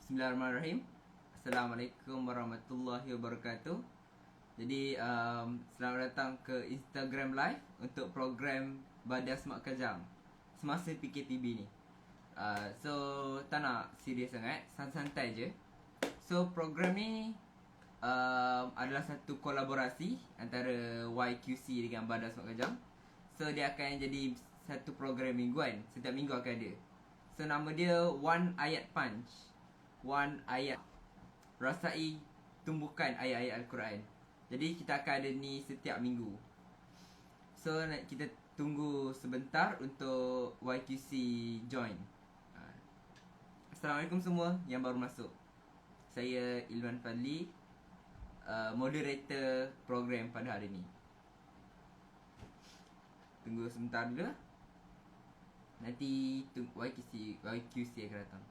Bismillahirrahmanirrahim. Assalamualaikum warahmatullahi wabarakatuh. Jadi selamat datang ke Instagram Live untuk program Badas Mak Kajang semasa PKTB ni. So tak nak serius sangat, santai je. So program ni adalah satu kolaborasi antara YQC dengan Badas Mak Kajang. So dia akan jadi satu program mingguan, setiap minggu akan ada. So nama dia One Ayat Punch. One ayat. Rasai tumbukan ayat-ayat Al-Quran. Jadi kita akan ada ni setiap minggu. So kita tunggu sebentar untuk YQC join. Assalamualaikum semua yang baru masuk. Saya Ilman Fadli, moderator program pada hari ni. Tunggu sebentar dulu. Nanti YQC akan datang.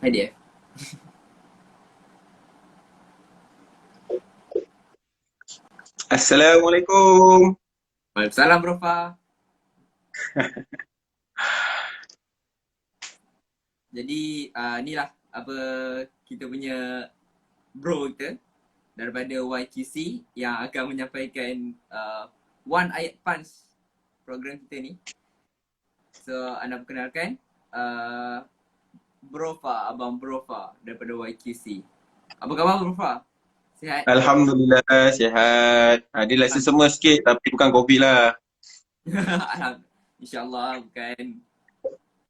Hai dia. Assalamualaikum. Waalaikumsalam Bro Fa. Jadi inilah apa kita punya bro kita daripada YQC yang akan menyampaikan One Ayat Punch program kita ni. So anda perkenalkan Bro Fa, Abang Bro Fa daripada YQC. Apa khabar Bro Fa? Sihat? Alhamdulillah sihat. Dia rasa semua sikit tapi bukan COVID lah. InsyaAllah bukan.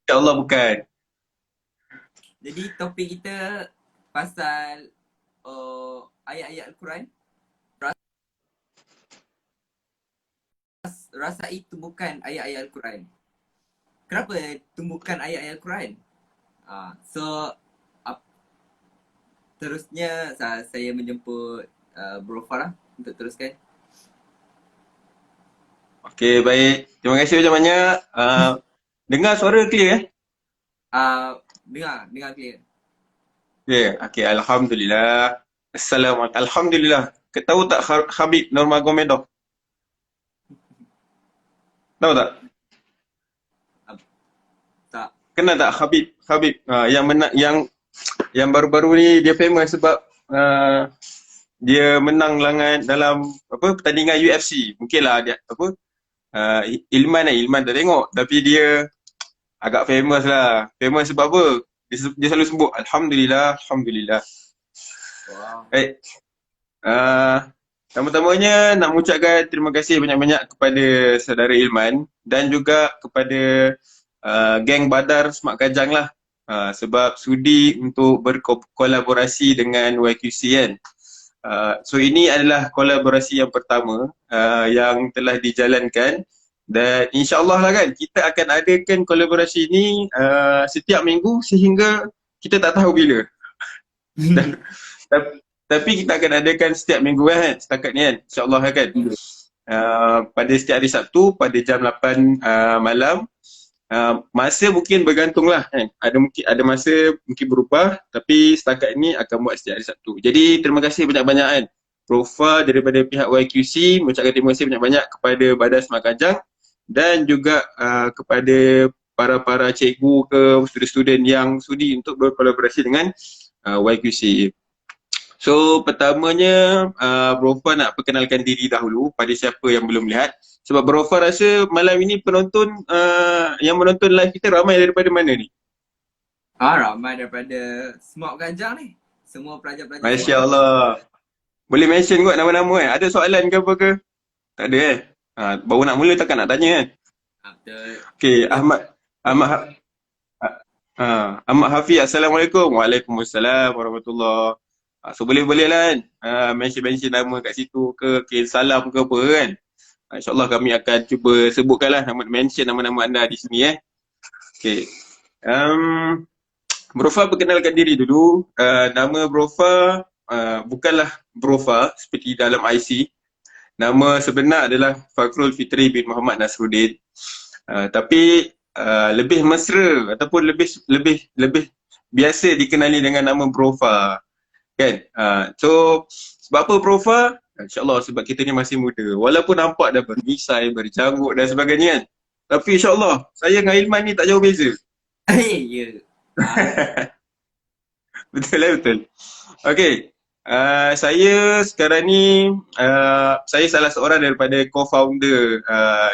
InsyaAllah bukan. Jadi topik kita pasal ayat-ayat Al-Quran. Rasai tumbukan ayat-ayat Al-Quran. Kenapa tumbukan ayat-ayat Al-Quran? Terusnya saya menjemput Bro Farah untuk teruskan. Okey, baik. Terima kasih banyak-banyak. Dengar suara clear Dengar clear. Ya, okey. Alhamdulillah. Assalamualaikum. Alhamdulillah. Tahu tak Habib Nurmagomedov? Tahu tak? Tak. Kenal tak Habib yang yang baru-baru ni dia famous sebab dia menang dalam pertandingan UFC. Mungkinlah dia Ilman tak tengok tapi dia agak famous lah. Famous sebab apa? Dia selalu sebut Alhamdulillah. Wow. Baik. Pertama-tamanya nak mengucapkan terima kasih banyak-banyak kepada saudara Ilman dan juga kepada geng Badar Mak Kajang lah. Sebab sudi untuk berkolaborasi dengan YQC kan. So ini adalah kolaborasi yang pertama yang telah dijalankan dan insyaAllah lah kan kita akan adakan kolaborasi ini setiap minggu sehingga kita tak tahu bila. Dan, tapi kita akan adakan setiap minggu kan setakat ni kan insyaAllah kan. Pada setiap hari Sabtu pada jam 8 malam. Masa mungkin bergantung lah kan. Ada masa mungkin berubah tapi setakat ini akan buat setiap hari Sabtu. Jadi terima kasih banyak-banyak kan Profa daripada pihak YQC mengucapkan terima kasih banyak-banyak kepada Badas Mak Kajang dan juga kepada para cikgu ke student-student yang sudi untuk berkolaborasi dengan YQC. So pertamanya Profa nak perkenalkan diri dahulu pada siapa yang belum lihat. Sebab Bro Far rasa malam ini penonton yang menonton live kita ramai daripada mana ni? Ramai daripada Smart Kajang ni. Semua pelajar-pelajar. Masya Allah. Boleh mention kot nama-nama kan? Ada soalan ke apa ke? Tak ada kan? Baru nak mula takkan nak tanya kan? Betul. Okay, Ahmad Hafiz, Assalamualaikum. Waalaikumsalam warahmatullahi. So boleh lah kan? Mention nama kat situ ke, salam ke apa kan? InsyaAllah kami akan cuba sebutkanlah mention nama-nama anda di sini Okay. Bro Fa perkenalkan diri dulu. Nama Bro Fa bukanlah Bro Fa seperti dalam IC. Nama sebenar adalah Fakhrul Fitri bin Muhammad Nasruddin. Tapi lebih mesra ataupun lebih biasa dikenali dengan nama Bro Fa. Kan? So sebab apa Bro Fa? InsyaAllah sebab kita ni masih muda. Walaupun nampak dah bermisai, berjanggut dan sebagainya kan. Tapi insyaAllah, saya dengan Ilman ni tak jauh beza. Ya. Ah, Betul lah, betul. Okay. Saya sekarang ni, saya salah seorang daripada co-founder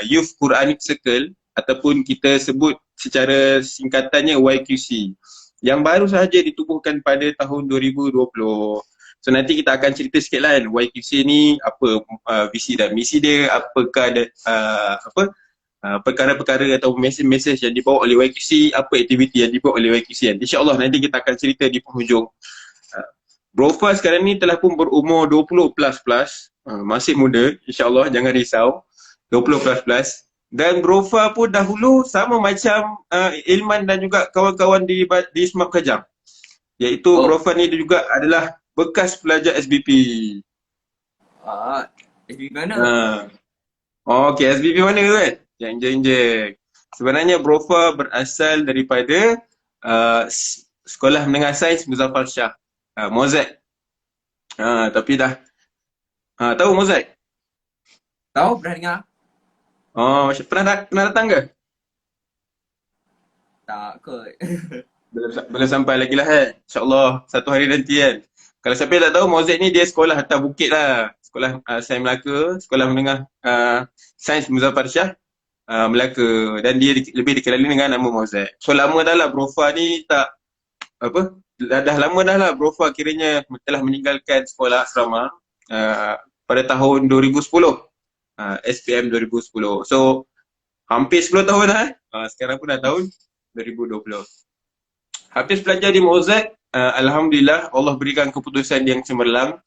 Youth Quranic Circle ataupun kita sebut secara singkatannya YQC yang baru sahaja ditubuhkan pada tahun 2020. So nanti kita akan cerita sikit lah kan YQC ni apa visi dan misi dia, apakah ada perkara-perkara atau mesej-mesej yang dibawa oleh YQC, apa aktiviti yang dibawa oleh YQC kan. InsyaAllah nanti kita akan cerita di penghujung. Brofa sekarang ni telah pun berumur 20 plus, masih muda, insyaAllah jangan risau, 20 plus. Dan Brofa pun dahulu sama macam Ilman dan juga kawan-kawan di Smart Kajang. Iaitu Brofa ni juga adalah bekas pelajar SBP. SB mana? Okay, SBP mana tu kan? Jeng. Sebenarnya Brofa berasal daripada Sekolah Menengah Sains Muzaffar Shah. Mozaik. Tapi dah tahu Mozaik? Tahu, pernah dengar? Pernah datang ke? Tak kot. Belum sampai lagi lah kan. InsyaAllah satu hari nanti kan. Kalau siapa yang tak tahu, Mozaik ni dia sekolah atas bukit lah. Sekolah Sains Melaka, Sekolah Menengah Sains Muzaffar Shah Melaka. Dan dia lebih dikenali dengan nama Mozaik. So lama dah lah Brofa ni tak dah lama dah lah Brofa kiranya telah meninggalkan sekolah asrama pada tahun 2010, SPM 2010. So hampir 10 tahun dah sekarang pun dah tahun 2020. Habis belajar di Mozaik, Alhamdulillah Allah berikan keputusan yang cemerlang.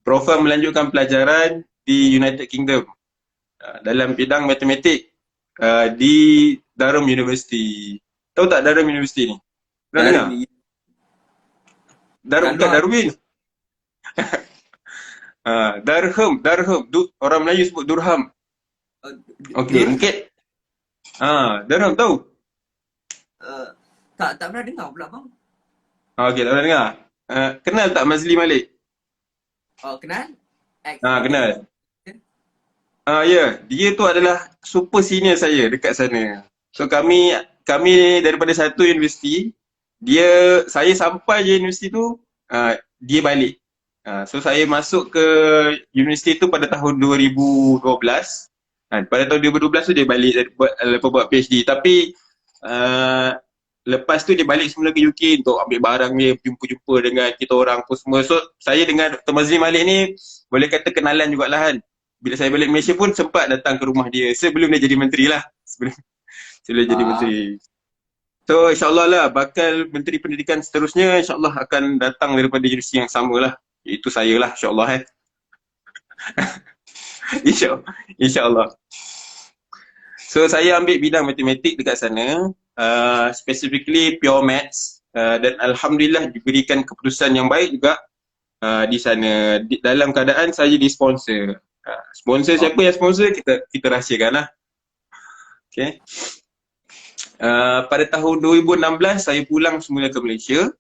Brofa melanjutkan pelajaran di United Kingdom dalam bidang matematik di Durham University. Tahu tak Durham University ni? Pernah dengar? Darwin. Durham. Orang Melayu sebut Durham. Okey, mungkin. Durham tahu? Tak pernah dengar pula bang. Okey, tak pernah dengar. Kenal tak Mazli Malik? Kenal? Kenal. Ya, dia tu adalah super senior saya dekat sana. So kami daripada satu universiti. Saya sampai je universiti tu, dia balik. So saya masuk ke universiti tu pada tahun 2012. Pada tahun 2012 tu dia balik buat PhD. Tapi lepas tu dia balik semula ke UK untuk ambil barang dia, jumpa-jumpa dengan kita orang pun semua. So saya dengan Dr. Mazli Malik ni boleh kata kenalan jugalah kan. Bila saya balik Malaysia pun sempat datang ke rumah dia sebelum dia jadi menteri lah. Sebelum jadi menteri. So insyaAllah lah bakal Menteri Pendidikan seterusnya insyaAllah akan datang daripada universiti yang sama lah. Iaitu saya lah insyaAllah InsyaAllah. So saya ambil bidang matematik dekat sana, specifically pure maths, dan Alhamdulillah diberikan keputusan yang baik juga di sana. Dalam keadaan saya disponsor. Sponsor siapa yang sponsor kita rahsiakan lah. Okay. Pada tahun 2016 saya pulang semula ke Malaysia.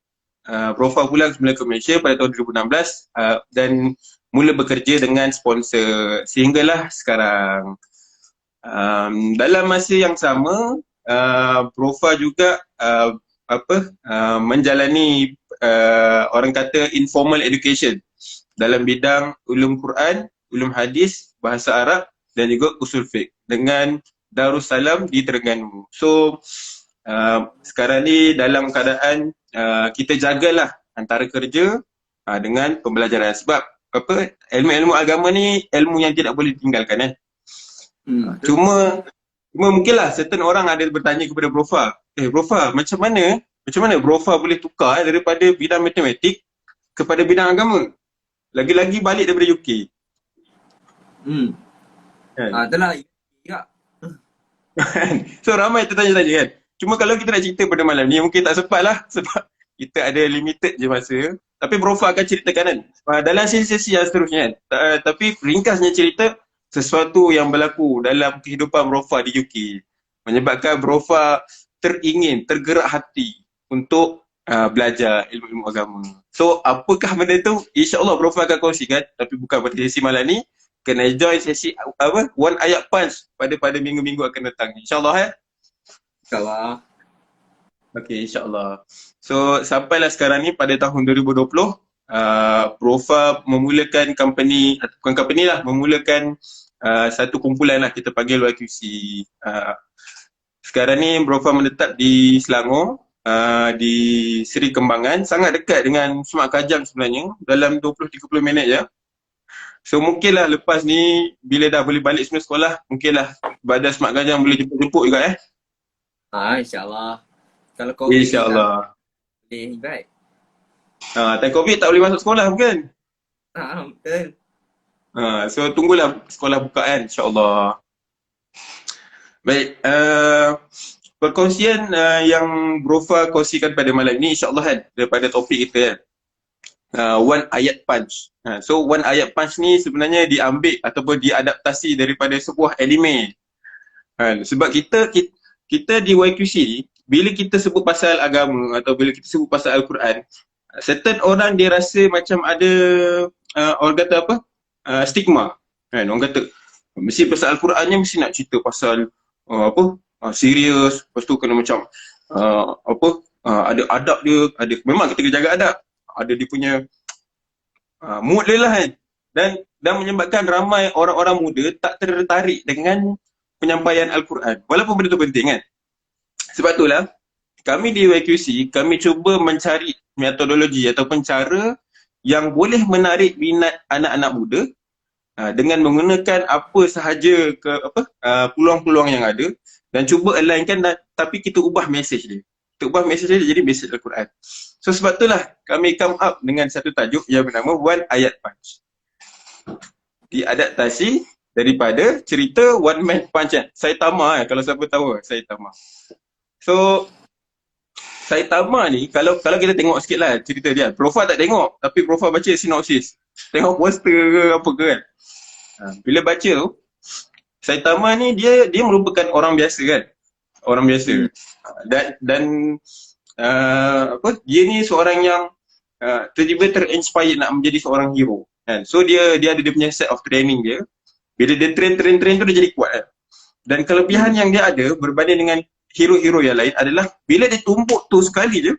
Brofa pulang semula ke Malaysia pada tahun 2016 dan mula bekerja dengan sponsor sehinggalah sekarang. Dalam masa yang sama, Brofa juga menjalani orang kata informal education dalam bidang ulum Quran, ulum hadis, bahasa Arab dan juga usul fiqh dengan Darussalam di Terengganu. So sekarang ni dalam keadaan kita jagalah antara kerja dengan pembelajaran sebab ilmu-ilmu agama ni ilmu yang tidak boleh ditinggalkan Cuma mungkinlah certain orang ada bertanya kepada Brofa, Brofa macam mana Brofa boleh tukar daripada bidang matematik kepada bidang agama? Lagi-lagi balik daripada UK. Itulah ya. So ramai tertanya-tanya kan. Cuma kalau kita nak cerita pada malam ni mungkin tak sempat lah sebab kita ada limited je masa. Tapi Brofa akan ceritakan kan dalam sesi-sesi yang seterusnya kan. Tapi ringkasnya cerita sesuatu yang berlaku dalam kehidupan Brofa di UK menyebabkan Brofa tergerak hati untuk belajar ilmu-ilmu agama. So, apakah benda tu? InsyaAllah Prof akan kongsikan, tapi bukan pada sesi malam ni. Kena join sesi One Ayat Punch pada minggu-minggu akan datang. InsyaAllah InsyaAllah. Okay, insyaAllah. So, sampailah sekarang ni pada tahun 2020, Profa memulakan company, bukan company lah, memulakan satu kumpulan lah, kita panggil YQC. Sekarang ni Profa menetap di Selangor, di Seri Kembangan, sangat dekat dengan Semak Kajang sebenarnya, dalam 20-30 minit je. So mungkinlah lepas ni, bila dah boleh balik semua sekolah, mungkinlah Badan Semak Kajang boleh jemput-jemput juga InsyaAllah. Kalau COVID InsyaAllah. boleh invite. Time COVID tak boleh masuk sekolah bukan? Betul. So tunggulah sekolah buka kan, insyaAllah. Baik, perkongsian yang Brofa kongsikan pada malam ni insyaAllah kan, daripada topik kita kan, One Ayat Punch. So One Ayat Punch ni sebenarnya diambil ataupun diadaptasi daripada sebuah anime. Sebab kita di YQC ni, bila kita sebut pasal agama atau bila kita sebut pasal Al-Quran, certain orang dia rasa macam ada orang kata apa? Stigma. Kan? Orang kata mesti pasal Al-Qurannya mesti nak cerita pasal serius, lepas tu kena macam ada adab dia, ada memang kita kena jaga adab. Ada dia punya mood dia lah kan. Dan menyebabkan ramai orang-orang muda tak tertarik dengan penyampaian Al-Quran. Walaupun benda tu penting kan. Sebab itulah kami di YQC, kami cuba mencari metodologi ataupun cara yang boleh menarik minat anak-anak muda dengan menggunakan apa sahaja peluang-peluang yang ada dan cuba alignkan tapi kita ubah message dia. Kita ubah message dia jadi message Al-Quran. So sebab itulah kami come up dengan satu tajuk yang bernama One Ayat Punch. Diadaptasi daripada cerita One Man Punch kan. Saitama kalau siapa tahu Saitama. So Saitama ni kalau kita tengok sikit lah cerita dia. Profa tak tengok tapi Profa baca sinopsis. Tengok poster ke apa ke kan. Bila baca tu, Saitama ni dia merupakan orang biasa kan. Orang biasa. Dan dia ni seorang yang tiba-tiba terinspire nak menjadi seorang hero kan. So dia ada punya set of training dia. Bila dia train tu dia jadi kuat kan. Dan kelebihan yang dia ada berbanding dengan hero-hero yang lain adalah bila dia tumbuk tu sekali je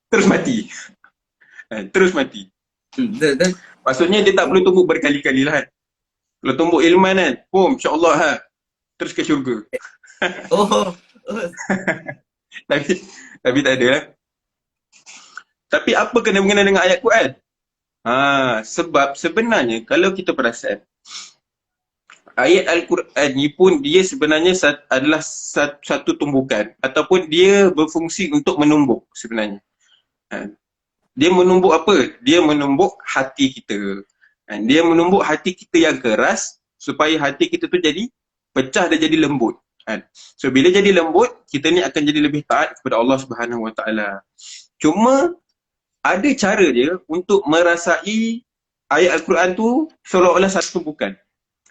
terus mati. Terus mati. Maksudnya dia tak perlu tumbuk berkali-kali lah kan. Kalau tumbuk ilman kan, insyaAllah terus ke syurga. Tapi tak ada lah. Tapi apa kena mengenai dengan ayat Quran? Sebab sebenarnya kalau kita perasan, ayat Al-Quran ni pun dia sebenarnya adalah satu tumbukan ataupun dia berfungsi untuk menumbuk sebenarnya. Dia menumbuk apa? Dia menumbuk hati kita. Dia menumbuk hati kita yang keras supaya hati kita tu jadi pecah dan jadi lembut. So bila jadi lembut, kita ni akan jadi lebih taat kepada Allah Subhanahu Wa Taala. Cuma ada cara dia untuk merasai ayat Al-Quran tu seolah-olah satu tumpukan.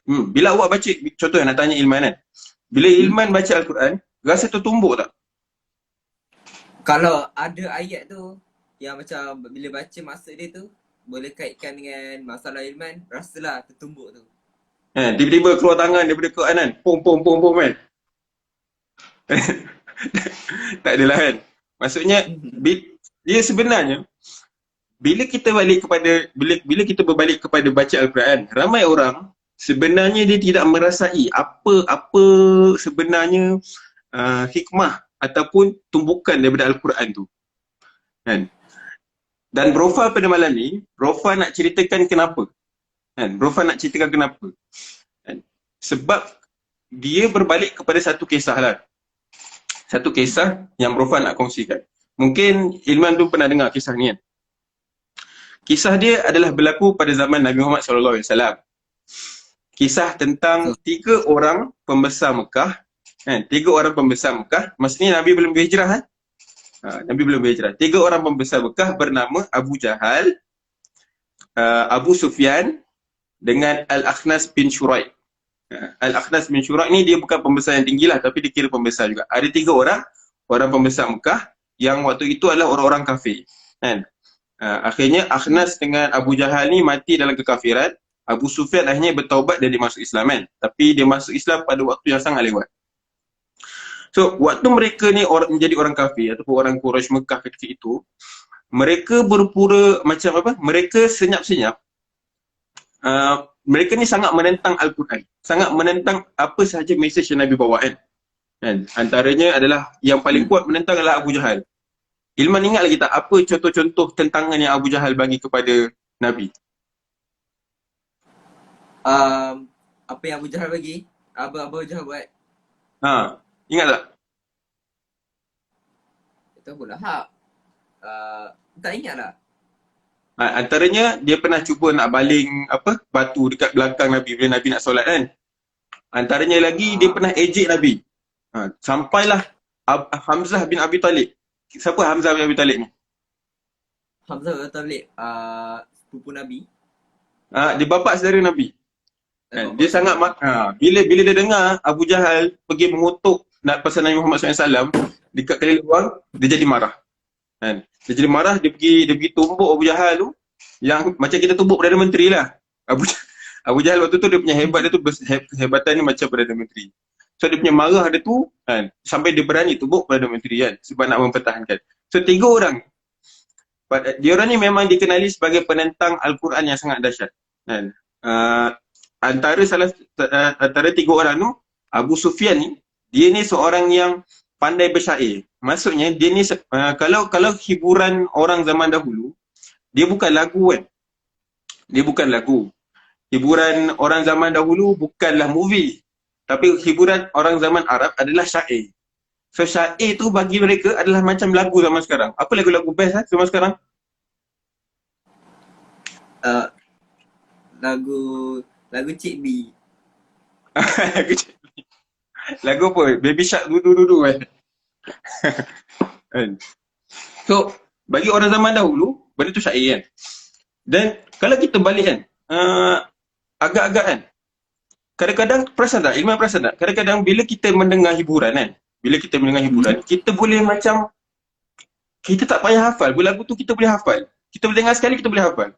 Bila awak baca, contoh nak tanya Ilman kan. Bila Ilman baca Al-Quran, rasa tertumbuk tak? Kalau ada ayat tu yang macam bila baca maksud dia tu boleh kaitkan dengan masalah Ilman, rasalah tertumbuk tu. Tiba-tiba keluar tangan daripada Quran kan. Pom kan. Tak adalah kan. Maksudnya dia sebenarnya bila kita berbalik kepada baca Al-Quran, ramai orang sebenarnya dia tidak merasai apa sebenarnya hikmah ataupun tumbukan daripada Al-Quran tu. Kan? Dan Brofa pada malam ni, Brofa nak ceritakan kenapa. Brofa nak ceritakan kenapa. Sebab dia berbalik kepada satu kisah lah. Satu kisah yang Brofa nak kongsikan. Mungkin Ilman tu pernah dengar kisah ni kan. Kisah dia adalah berlaku pada zaman Nabi Muhammad SAW. Kisah tentang 3 orang pembesar Mekah. 3 orang pembesar Mekah. Maksudnya Nabi belum berhijrah Nabi belum berhijrah. 3 orang pembesar Mekah bernama Abu Jahal, Abu Sufyan dengan Al-Akhnas bin Shuraik. Al-Akhnas bin Shuraik ni dia bukan pembesar yang tinggi lah, tapi dia kira pembesar juga. Ada 3 orang pembesar Mekah yang waktu itu adalah orang-orang kafir. Kan? Akhirnya Akhnas dengan Abu Jahal ni mati dalam kekafiran. Abu Sufyan akhirnya bertaubat dan dia masuk Islam kan. Tapi dia masuk Islam pada waktu yang sangat lewat. So, waktu mereka ni menjadi orang kafir ataupun orang Quraisy Mekah ketika itu, mereka berpura macam apa? Mereka senyap-senyap. Mereka ni sangat menentang Al-Quran. Sangat menentang apa sahaja mesej yang Nabi bawa kan. Antaranya adalah yang paling kuat menentang adalah Abu Jahal. Ilman ingat lagi tak apa contoh-contoh tentangan yang Abu Jahal bagi kepada Nabi? Apa yang Abu Jahal bagi? Abu Jahal buat? Ingat tak? Itu Abu Lahab. Tak ingat lah. Antaranya dia pernah cuba nak baling batu dekat belakang Nabi bila Nabi nak solat kan. Antaranya lagi dia pernah ejek Nabi. Sampailah Hamzah bin Abi Talib. Siapa Hamzah bin Abi Talib ni? Hamzah bin Abi Talib, sepupu Nabi. Dia bapa saudara Nabi. Dia sangat bila dia dengar Abu Jahal pergi mengutuk nak pasal Nabi Muhammad SAW dekat kali luar, dia jadi marah. Dia jadi marah, dia pergi tumbuk Abu Jahal tu, yang macam kita tumbuk Perdana Menteri lah. Abu Jahal waktu tu dia punya hebat dia tu, kehebatan ni macam Perdana Menteri. So dia punya marah dia tu sampai dia berani tumbuk Perdana Menteri kan, sebab nak mempertahankan. So 3 orang. Dia orang ni memang dikenali sebagai penentang Al-Quran yang sangat dahsyat. Antara 3 orang tu, Abu Sufyan ni, dia ni seorang yang pandai bersyair. Maksudnya dia ni kalau hiburan orang zaman dahulu, dia bukan lagu kan. Dia bukan lagu. Hiburan orang zaman dahulu bukanlah movie. Tapi hiburan orang zaman Arab adalah syair. So syair tu bagi mereka adalah macam lagu zaman sekarang. Apa lagu-lagu best zaman sekarang? Lagu Cik B. Lagu Cik B. Lagu apa? Baby Shark dudu kan. So bagi orang zaman dahulu, benda tu syair kan. Dan kalau kita balik kan, agak-agak kan, kadang-kadang perasan tak? Kadang-kadang bila kita mendengar hiburan kan, kita boleh macam, kita tak payah hafal. Lagu tu kita boleh hafal. Kita boleh dengar sekali, kita boleh hafal.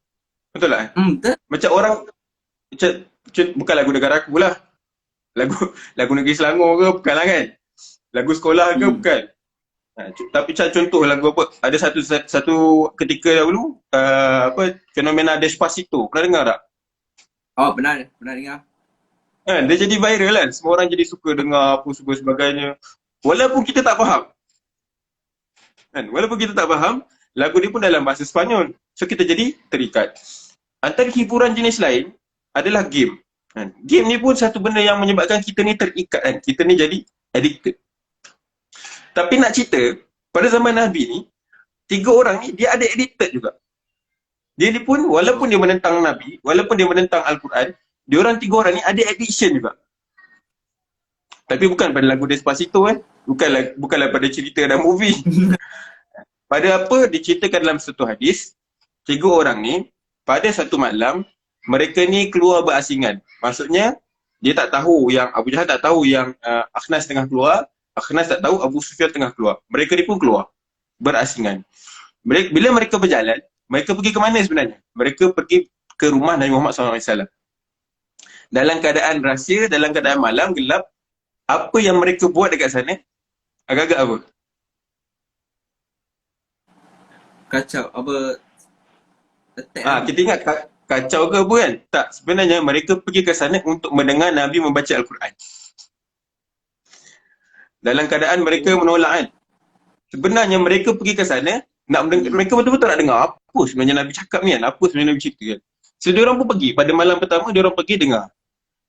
Betul tak? Betul. Macam orang, bukan lagu negara aku lah. Lagu negeri Selangor ke, bukanlah kan? Lagu sekolah ke, bukan? Tapi contoh lagu apa? Ada satu ketika dahulu, fenomena Despacito. Pernah dengar tak? Oh, pernah dengar. Dia jadi viral kan. Semua orang jadi suka dengar apa sebagainya. Walaupun kita tak faham. Walaupun kita tak faham, lagu dia pun dalam bahasa Sepanyol. So kita jadi terikat. Antara hiburan jenis lain adalah game. Game ni pun satu benda yang menyebabkan kita ni terikat kan. Kita ni jadi addicted. Tapi nak cerita, pada zaman Nabi ni, 3 orang ni dia ada addicted juga. Dia ni pun walaupun dia menentang Nabi, walaupun dia menentang Al-Quran, dia orang 3 orang ni ada addiction juga. Tapi bukan pada lagu Despacito kan. Bukanlah pada cerita dan movie. Pada apa diceritakan dalam satu hadis, 3 orang ni pada satu malam mereka ni keluar berasingan. Maksudnya dia tak tahu yang Abu Jahal tak tahu yang Akhnas tengah keluar, Akhnas tak tahu Abu Sufyan tengah keluar. Mereka ni pun keluar berasingan. Bila mereka berjalan, mereka pergi ke mana sebenarnya? Mereka pergi ke rumah Nabi Muhammad SAW. Dalam keadaan rahsia, dalam keadaan malam, gelap, apa yang mereka buat dekat sana? Agak-agak apa? Kacau, apa? Attack Kita ingat kacau ke apa kan? Tak, sebenarnya mereka pergi ke sana untuk mendengar Nabi membaca Al-Quran. Dalam keadaan mereka menolak kan? Sebenarnya mereka pergi ke sana, mereka betul-betul nak dengar apa sebenarnya Nabi cakap ni kan? Apa sebenarnya Nabi cerita kan? So, diorang pun pergi. Pada malam pertama, diorang pergi dengar.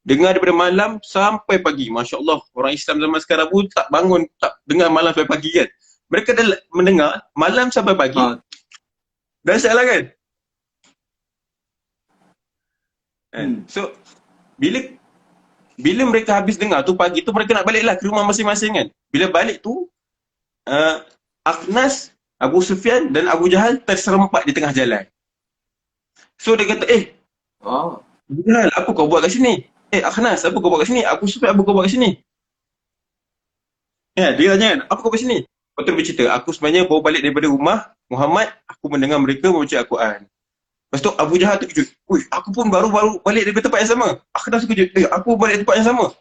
Dengar daripada malam sampai pagi. Masya Allah, orang Islam zaman sekarang pun tak bangun, tak dengar malam sampai pagi kan? Mereka dah mendengar malam sampai pagi. Dahsyat lah kan? So, bila mereka habis dengar tu pagi tu, mereka nak balik lah ke rumah masing-masing kan? Bila balik tu, Akhnas, Abu Sufyan dan Abu Jahal terserempak di tengah jalan. So dia kata, Abu Jahal, apa kau buat kat sini? Akhnas, apa kau buat kat sini? Abu Sufyan, apa kau buat kat sini? Dia tanya kan, apa kau buat sini? Lepas tu dia bercerita, aku sebenarnya baru balik daripada rumah Muhammad, aku mendengar mereka membaca Al-Quran. Lepas tu Abu Jahal terkejut. Ui, aku pun baru balik daripada tempat yang sama. Aku dah terkejut. Aku balik tempat yang sama.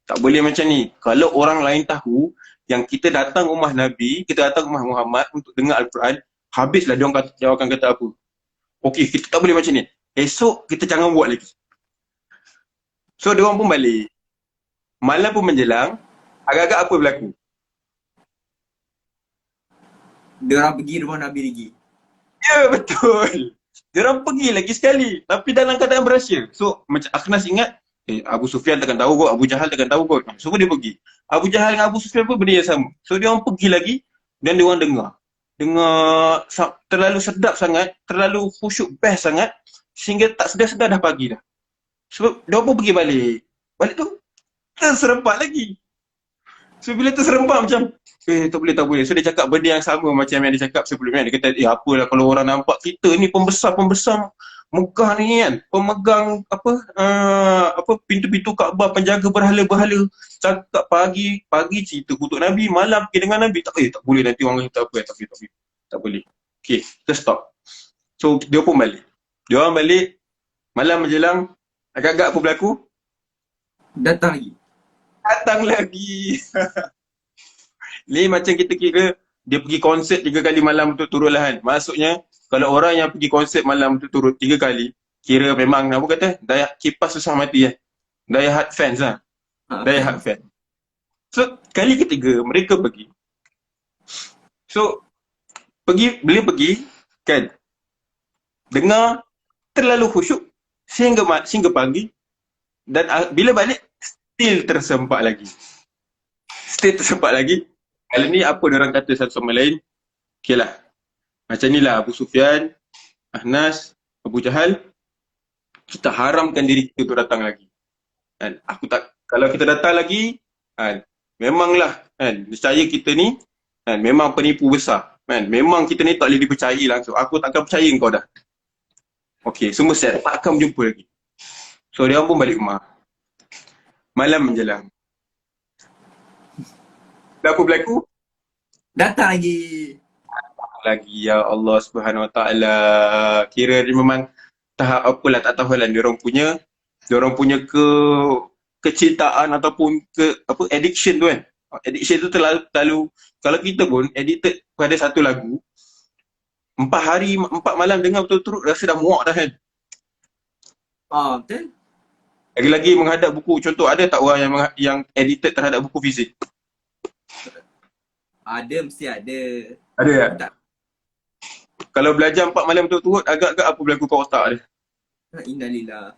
Tak boleh macam ni. Kalau orang lain tahu yang kita datang rumah Nabi, kita datang rumah Muhammad untuk dengar Al-Quran, habislah dia akan kata apa. Okey, kita tak boleh macam ni. Esok kita jangan buat lagi. So, dia orang pun balik. Malam pun menjelang, agak-agak apa berlaku? Dia orang pergi rumah Nabi lagi. Ya, betul. Dia orang pergi lagi sekali. Tapi dalam keadaan berahsia. So, macam Akhnas ingat, Abu Sufyan takkan tahu kot, Abu Jahal takkan tahu kot. Semua dia pergi. Abu Jahal dengan Abu Sufyan pun benda yang sama. So, dia orang pergi lagi dan dia orang dengar. Terlalu sedap sangat, terlalu khusyuk best sangat, sehingga tak sedar-sedar dah pagi dah. Sebab dia orang pun pergi balik. Balik tu, terserempak lagi. So, bila terserempak macam, tak boleh. So, dia cakap benda yang sama macam yang dia cakap sebelumnya. Dia kata, apalah kalau orang nampak kita ni pembesar megah ni kan. Pemegang pintu-pintu Kaabah, penjaga berhala-berhala. Cakap pagi cerita kutuk Nabi, malam pergi dengan Nabi. Tak boleh nanti orang kata apa. Tak boleh. Okay, kita stop. So, dia pun balik. Dia orang balik, malam menjelang, agak-agak apa berlaku? Datang lagi. Ni macam kita kira dia pergi konsert 3 kali malam turut lah kan. Maksudnya kalau orang yang pergi konsert malam turut 3 kali, kira memang apa kata, daya kipas susah mati lah. Daya hard fans lah. Daya hard fan. So kali ketiga mereka pergi. So bila pergi kan, dengar terlalu khusyuk sehingga pagi, dan bila balik still tersempak lagi. Kali ni apa diorang kata satu sama lain, okay lah, macam ni lah Abu Sufyan, Akhnas, Abu Jahal, kita haramkan diri kita untuk datang lagi kan? Kalau kita datang lagi kan, memanglah kan, nescaya kita ni kan, memang penipu besar kan, memang kita ni tak boleh dipercayai langsung, aku takkan percaya kau dah. Okay, semua set, tak akan berjumpa lagi. So dia pun balik rumah. Malam menjelang, dah apa berlaku? Datang lagi. Ya Allah Subhanahu Wa Taala. Kira dia memang tahap apalah, tak tahulah diorang punya kecintaan ataupun addiction tu kan. Addiction tu terlalu kalau kita pun addicted pada satu lagu, 4 hari 4 malam dengar betul-betul rasa dah muak dah kan. Betul. Lagi-lagi menghadap buku, contoh ada tak orang yang addicted terhadap buku fizik? Ada, mesti ada. Ada tak? Tak. Kalau belajar 4 malam betul-betul, agak-agak apa berlaku kat otak dia? Innalillah.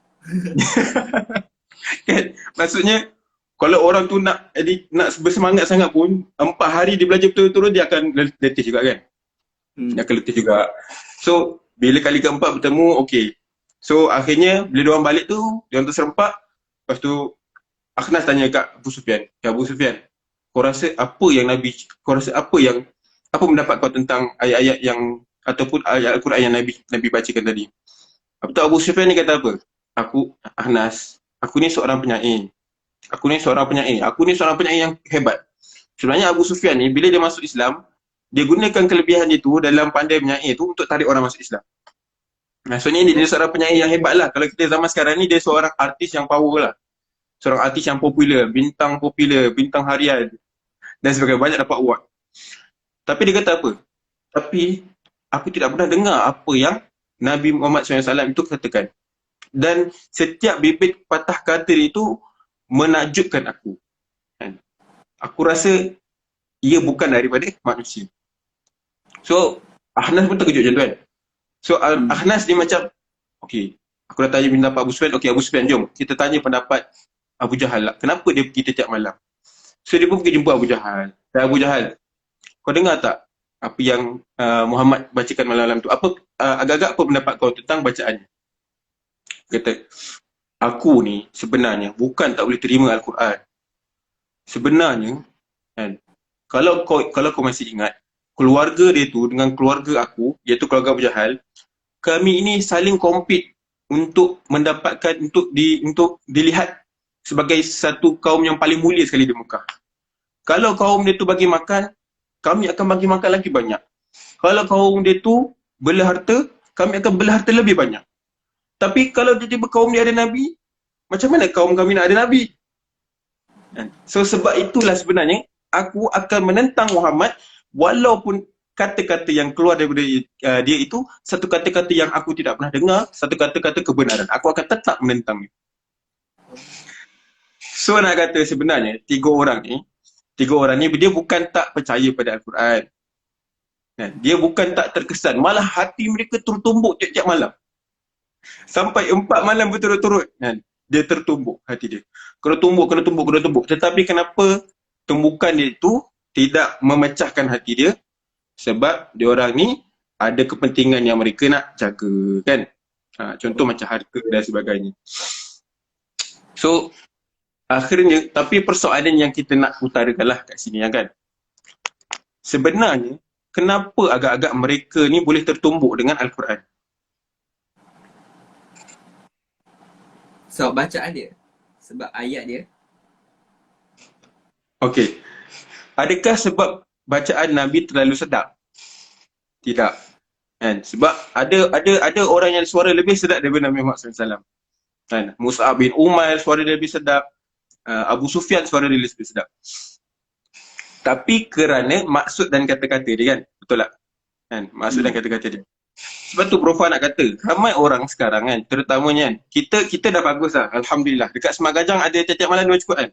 Kan? Maksudnya, kalau orang tu nak bersemangat sangat pun, 4 hari dia belajar betul-betul, dia akan letih juga kan? Dia akan letih juga. So, bila kali keempat bertemu, okey. So, akhirnya, bila diorang balik tu, diorang terserempak. Lepas tu, Akhnas tanya kat Abu Sufyan. Abu Sufyan, kau rasa apa pendapat kau tentang ayat-ayat yang ataupun ayat Al-Quran yang Nabi bacakan tadi? Apa tu Abu Sufyan ni kata apa? Akhnas, aku ni seorang penyair. Aku ni seorang penyair yang hebat. Sebenarnya Abu Sufyan ni bila dia masuk Islam, dia gunakan kelebihan dia tu dalam pandai menyair tu untuk tarik orang masuk Islam. Maksudnya dia seorang penyair yang hebat lah. Kalau kita zaman sekarang ni, dia seorang artis yang power lah. Seorang artis yang popular, bintang harian dan sebagainya, banyak dapat award. Tapi dia kata apa? Tapi aku tidak pernah dengar apa yang Nabi Muhammad SAW itu katakan. Dan setiap bibit patah kata itu menakjubkan aku. Aku rasa ia bukan daripada manusia. So, Akhnas pun terkejut macam tu kan. So, Akhnas dia macam, okey, aku dah tanya pendapat Abu Sufyan. Okey, Abu Sufyan, jom kita tanya pendapat Abu Jahal lah. Kenapa dia pergi setiap malam? So, dia pun pergi jumpa Abu Jahal. Dan Abu Jahal, kau dengar tak apa yang Muhammad bacakan malam-malam tu? Agak-agak apa pendapat kau tentang bacaannya? Kata, aku ni sebenarnya bukan tak boleh terima Al-Quran. Sebenarnya, kan, kalau kau masih ingat, keluarga dia tu dengan keluarga aku, iaitu keluarga Abu Jahal, kami ini saling compete untuk mendapatkan, untuk dilihat sebagai satu kaum yang paling mulia sekali di Mekah. Kalau kaum dia tu bagi makan, kami akan bagi makan lagi banyak. Kalau kaum dia tu bela harta, kami akan bela harta lebih banyak. Tapi kalau tiba-tiba kaum dia ada Nabi, macam mana kaum kami nak ada Nabi? Kan? So sebab itulah sebenarnya aku akan menentang Muhammad walaupun kata-kata yang keluar daripada dia itu satu kata-kata yang aku tidak pernah dengar, satu kata-kata kebenaran. Aku akan tetap menentangnya. So nak kata sebenarnya tiga orang ni dia bukan tak percaya pada Al-Quran. Kan? Dia bukan tak terkesan, malah hati mereka tertumbuk tiap-tiap malam. Sampai 4 malam berturut-turut kan? Dia tertumbuk hati dia. Kena tumbuk. Tetapi kenapa tumbukan dia itu tidak memecahkan hati dia? Sebab dia orang ni ada kepentingan yang mereka nak jaga kan. Contoh macam harga dan sebagainya. So akhirnya, tapi persoalan yang kita nak utarakan lah kat sini kan. Sebenarnya kenapa agak-agak mereka ni boleh tertumbuk dengan Al-Quran? Sebab bacaan dia. Sebab ayat dia. Okey. Adakah sebab bacaan Nabi terlalu sedap? Tidak. Kan? Sebab ada orang yang suara lebih sedap daripada Nabi Muhammad SAW. Kan? Mus'ab bin Umair suara dia lebih sedap. Abu Sufyan suara dia lebih sedap. Tapi kerana maksud dan kata-kata dia kan. Betul tak? Kan? Maksud dan kata-kata dia. Sebab tu Prof nak kata, ramai orang sekarang kan, terutamanya kan, kita dah bagus lah, Alhamdulillah. Dekat Semak Gajang ada tiap-tiap malam 2 cukup kan?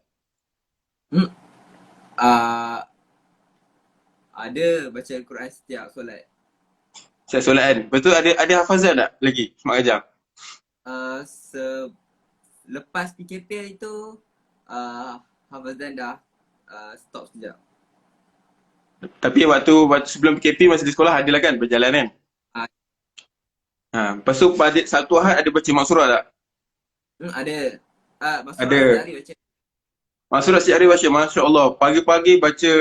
Ada baca Al-Quran setiap solat. Setiap solat kan? Betul ada hafazan tak lagi Semak Gajang? Lepas PKP itu, Hafazan dah stop sekejap. Tapi waktu sebelum PKP masa di sekolah adalah kan berjalan kan? Lepas tu pada satu Ahad ada baca Maksurah tak? Ada. Ada. Hari baca. Maksurah setiap hari baca, Masya Allah. Pagi-pagi baca,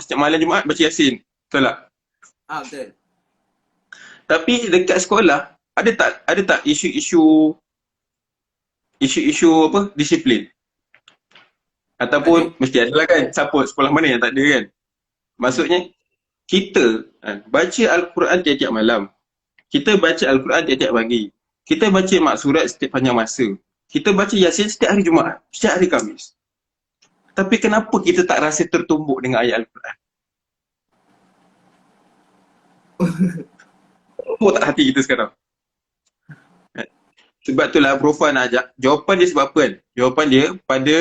setiap malam Jumaat baca Yasin. Betul tak? Betul. Tapi dekat sekolah, ada tak isu-isu apa? Disiplin? Ataupun mesti ada lah kan? Siapa sekolah mana yang tak ada kan? Maksudnya, kita baca Al-Quran tiap-tiap malam. Kita baca Al-Quran tiap-tiap pagi. Kita baca Maksurat setiap panjang masa. Kita baca Yasin setiap hari Jumaat, setiap hari Khamis. Tapi kenapa kita tak rasa tertumbuk dengan ayat Al-Quran? Tumbuk tak hati kita sekarang? Sebab itulah Profa nak ajak. Jawapan dia sebab apa kan? Jawapan dia pada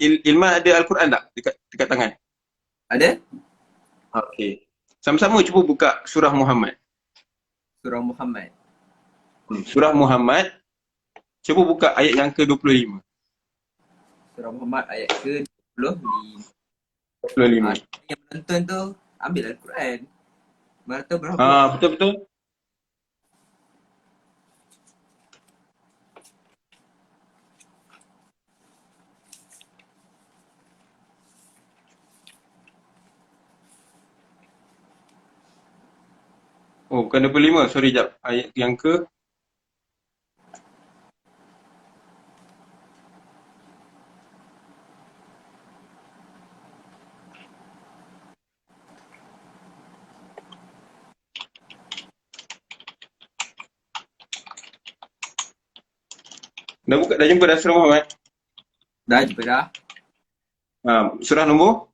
Ilman ada Al-Quran tak dekat tangan? Ada? Okey. Sama-sama cuba buka surah Muhammad. Surah Muhammad. Surah Muhammad. Cuba buka ayat yang ke-25. Surah Muhammad ayat ke-25. 25. Yang menonton tu ambil Al-Quran. Mana tahu berapa? Betul-betul. Oh, bukan 25. Sorry, jap. Ayat yang ke dah jumpa dah surah Muhammad? Dah jumpa dah. Surah nombor?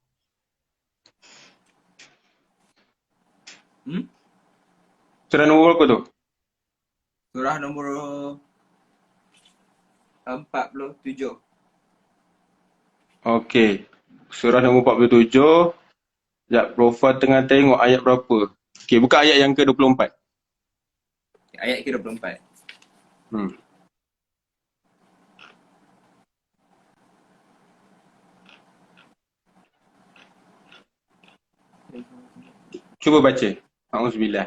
Surah nombor berapa tu? Surah nombor 47. Okey. Surah nombor 47. Sekejap, Profa tengah tengok ayat berapa. Okey, buka ayat yang ke-24. Ayat ke-24. Cuba baca. Auzubillah.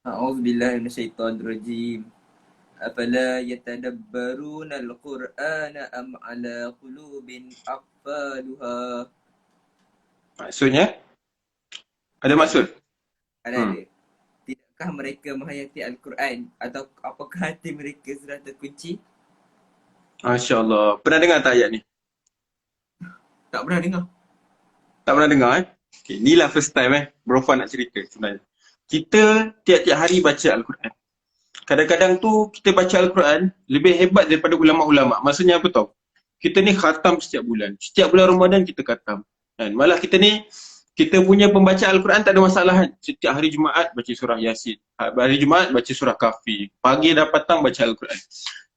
A'udzubillahi minasyaitonirrajim. Afala yatadabbaruna al-Qur'ana am ala qulubin aqfaluha. Maksudnya? Ada maksud? Ada. Tidakkah mereka menghayati Al-Quran atau apakah hati mereka sudah terkunci? Masya Allah. Pernah dengar tak ayat ni? Tak pernah dengar. Tak pernah dengar Okay, inilah first time Bro Fan nak cerita sebenarnya. Kita tiap-tiap hari baca Al-Quran. Kadang-kadang tu kita baca Al-Quran lebih hebat daripada ulama'-ulama'. Maksudnya apa tau? Kita ni khatam setiap bulan. Setiap bulan Ramadan kita khatam. Kan? Malah kita ni, kita punya pembaca Al-Quran tak ada masalah kan. Setiap hari Jumaat baca surah Yasin. Hari Jumaat baca surah Kahfi. Pagi dan petang baca Al-Quran.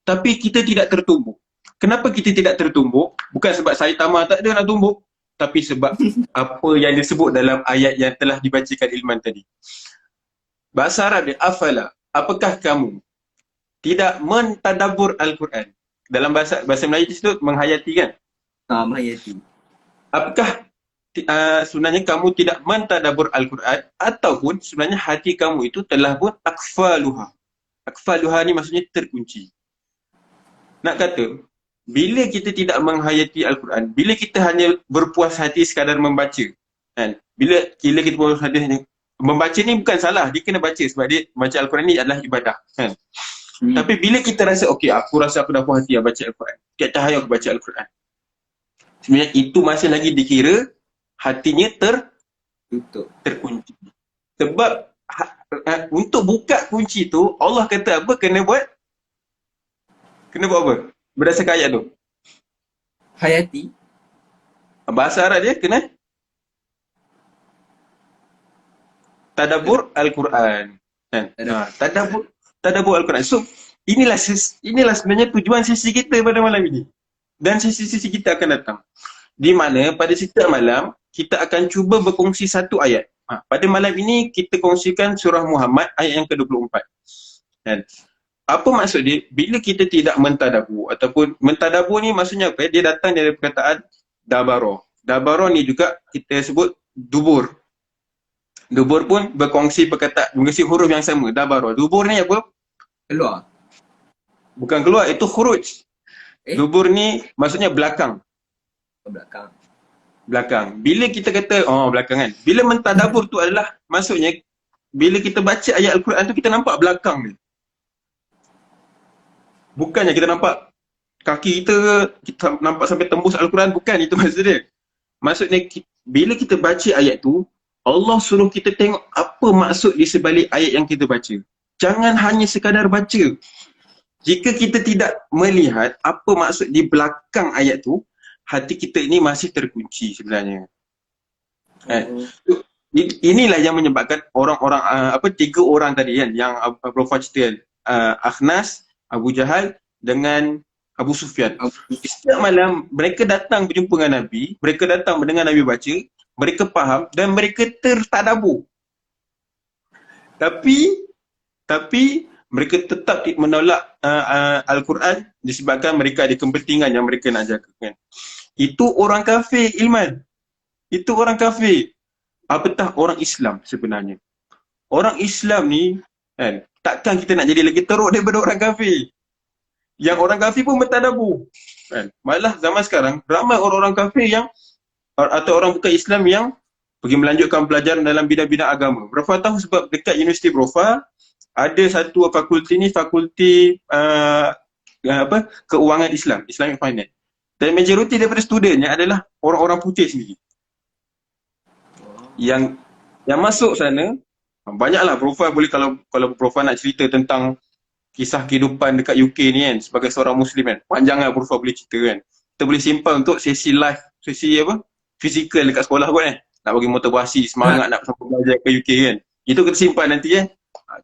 Tapi kita tidak tertumbuk. Kenapa kita tidak tertumbuk? Bukan sebab Saitama tak ada nak tumbuk. Tapi sebab apa yang disebut dalam ayat yang telah dibacakan Ilman tadi. Bahasa Arab dia, afala. Apakah kamu tidak mentadabur Al-Quran? Dalam bahasa Melayu disebut menghayati kan? Menghayati. Apakah sebenarnya kamu tidak mentadabur Al-Quran ataupun sebenarnya hati kamu itu telah pun akfaluha. Akfaluha ni maksudnya terkunci. Nak kata, bila kita tidak menghayati Al-Quran, bila kita hanya berpuas hati sekadar membaca, kan? Bila kita berpuas hati hanya membaca ni bukan salah, dia kena baca sebab dia baca Al-Quran ni adalah ibadah, kan? Tapi bila kita rasa, okey, aku rasa aku dah puas hati baca Al-Quran, tiap-tiap hari aku baca Al-Quran, sebenarnya itu masih lagi dikira hatinya terkunci. Sebab untuk buka kunci tu, Allah kata apa? Kena buat apa? Berdasarkan ayat tu. Hayati. Bahasa Arab dia kena tadabbur Al-Quran. Kan? Tadabbur Al-Quran. So, inilah sebenarnya tujuan sesi kita pada malam ini. Dan sesi-sesi kita akan datang. Di mana pada setiap malam, kita akan cuba berkongsi satu ayat. Pada malam ini, kita kongsikan surah Muhammad ayat yang ke-24. Kan? Apa maksud dia? Bila kita tidak mentadabur ataupun mentadabur ni maksudnya apa? Dia datang dari perkataan dabaro. Dabaro ni juga kita sebut dubur. Dubur pun berkongsi huruf yang sama, dabaro. Dubur ni apa? Keluar. Bukan keluar, itu khuruj. Dubur ni maksudnya belakang. Belakang. Bila kita kata, belakangan. Bila mentadabur tu adalah maksudnya bila kita baca ayat Al-Quran tu kita nampak belakang ni. Bukannya kita nampak kaki kita nampak sampai tembus Al-Quran, bukan itu maksud dia. Maksudnya bila kita baca ayat tu, Allah suruh kita tengok apa maksud di sebalik ayat yang kita baca. Jangan hanya sekadar baca. Jika kita tidak melihat apa maksud di belakang ayat tu, hati kita ini masih terkunci sebenarnya. Inilah yang menyebabkan orang-orang tiga orang tadi kan yang Prof cerita, Akhnas, Abu Jahal dengan Abu Sufyan. Setiap malam mereka datang berjumpa dengan Nabi, mereka datang mendengar Nabi baca, mereka faham dan mereka tertadabur. Tapi mereka tetap menolak Al-Quran disebabkan mereka ada kepentingan yang mereka nak jaga kan. Itu orang kafir, Ilman. Itu orang kafir. Apatah orang Islam sebenarnya. Orang Islam ni kan, takkan kita nak jadi lagi teruk daripada orang kafir. Yang orang kafir pun bertadabur. Kan? Malah zaman sekarang, ramai orang-orang kafir yang atau orang bukan Islam yang pergi melanjutkan pelajaran dalam bidang-bidang agama. Brofa tahu sebab dekat Universiti Brofa ada satu fakulti ni, fakulti keuangan Islam, Islamic Finance. Dan majoriti daripada studentnya adalah orang-orang putih sendiri. Yang masuk sana, banyaklah Brofa boleh kalau Brofa nak cerita tentang kisah kehidupan dekat UK ni kan, sebagai seorang Muslim kan, panjang lah Brofa boleh cerita kan. Kita boleh simpan untuk sesi live, sesi fizikal dekat sekolah kot kan. Nak bagi motivasi, semangat nak sampai belajar ke UK kan. Itu kita simpan nanti kan.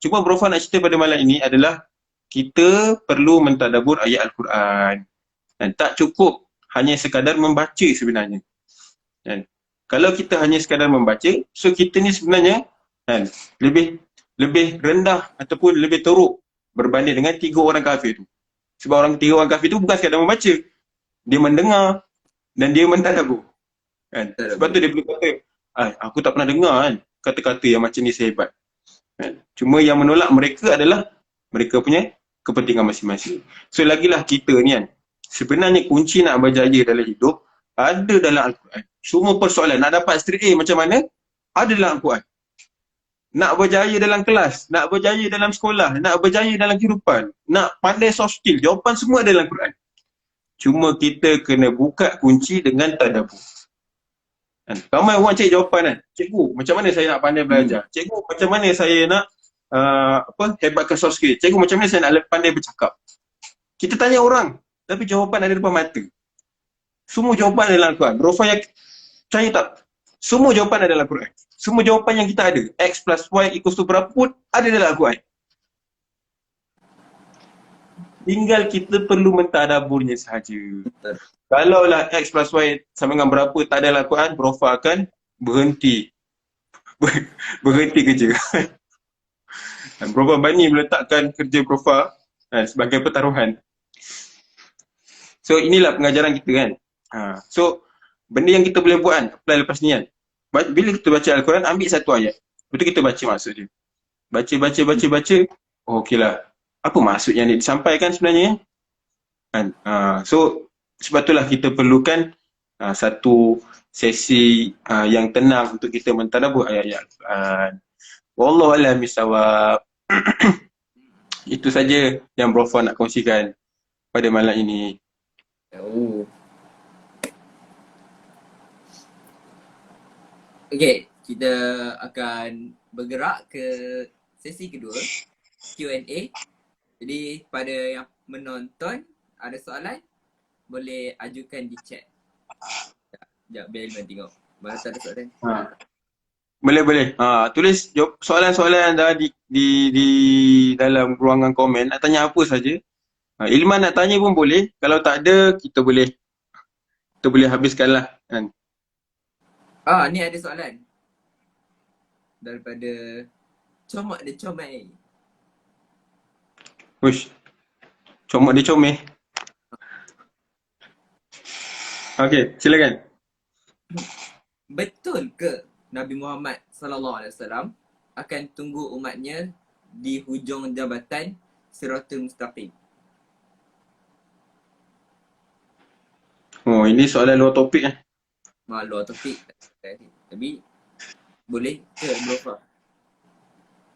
Cuma Brofa nak cerita pada malam ini adalah kita perlu mentadabur ayat Al-Quran. Dan tak cukup hanya sekadar membaca sebenarnya. Dan kalau kita hanya sekadar membaca, so kita ni sebenarnya kan, lebih rendah ataupun lebih teruk berbanding dengan tiga orang kafir tu. Sebab tiga orang kafir tu bukan sekadar membaca. Dia mendengar dan dia mentadabur. Kan? Sebab tu dia boleh kata, aku tak pernah dengar kan kata-kata yang macam ni sehebat. Kan? Cuma yang menolak mereka adalah mereka punya kepentingan masing-masing. So lagilah kita ni kan, sebenarnya kunci nak berjaya dalam hidup ada dalam Al-Quran. Semua persoalan nak dapat straight A macam mana, ada dalam Al-Quran. Nak berjaya dalam kelas, nak berjaya dalam sekolah, nak berjaya dalam kehidupan, nak pandai soft skill, jawapan semua ada dalam Quran. Cuma kita kena buka kunci dengan tadabbur. Kan? Ramai orang cari jawapan kan. Cikgu, macam mana saya nak pandai belajar? Cikgu, macam mana saya nak hebatkan soft skill? Cikgu, macam mana saya nak pandai bercakap? Kita tanya orang, tapi jawapan ada depan mata. Semua jawapan ada dalam Al-Quran. Rofa yang percaya tak? Semua jawapan ada dalam Al-Quran. Semua jawapan yang kita ada, X plus Y equals to berapa pun ada dalam Al-Quran. Tinggal kita perlu mentadaburnya sahaja. Kalaulah X plus Y sama dengan berapa tak ada dalam Al-Quran, Rofa akan berhenti. Berhenti kerja. Rofa berani meletakkan kerja Rofa sebagai pertaruhan. So inilah pengajaran kita kan. So benda yang kita boleh buat kan, apply lepas ni kan. Bila kita baca Al-Quran, ambil satu ayat. Lepas tu kita baca maksud dia. Baca. Oh okey lah. Apa maksud yang disampaikan sebenarnya kan? So sebab itulah kita perlukan satu sesi yang tenang untuk kita mentadabbur ayat-ayat Al-Quran. Wallahu a'lam bissawab. Itu saja yang Prof nak kongsikan pada malam ini. Oh. Okay, kita akan bergerak ke sesi kedua, Q&A. Jadi pada yang menonton ada soalan, boleh ajukan di chat. Sekejap, biar Ilman tengok. Mana tak ada soalan? Boleh. Tulis soalan-soalan anda di dalam ruangan komen. Nak tanya apa saja. Ilman nak tanya pun boleh. Kalau tak ada, kita boleh habiskanlah kan. Ni ada soalan. Daripada Comok dia Comel. Uish. Comot dia comel. Okey, silakan. Betul ke Nabi Muhammad sallallahu alaihi wasallam akan tunggu umatnya di hujung jabatan Siratul Mustaqim? Oh, ini soalan luar topik Luar topik. Tapi boleh ke Prof?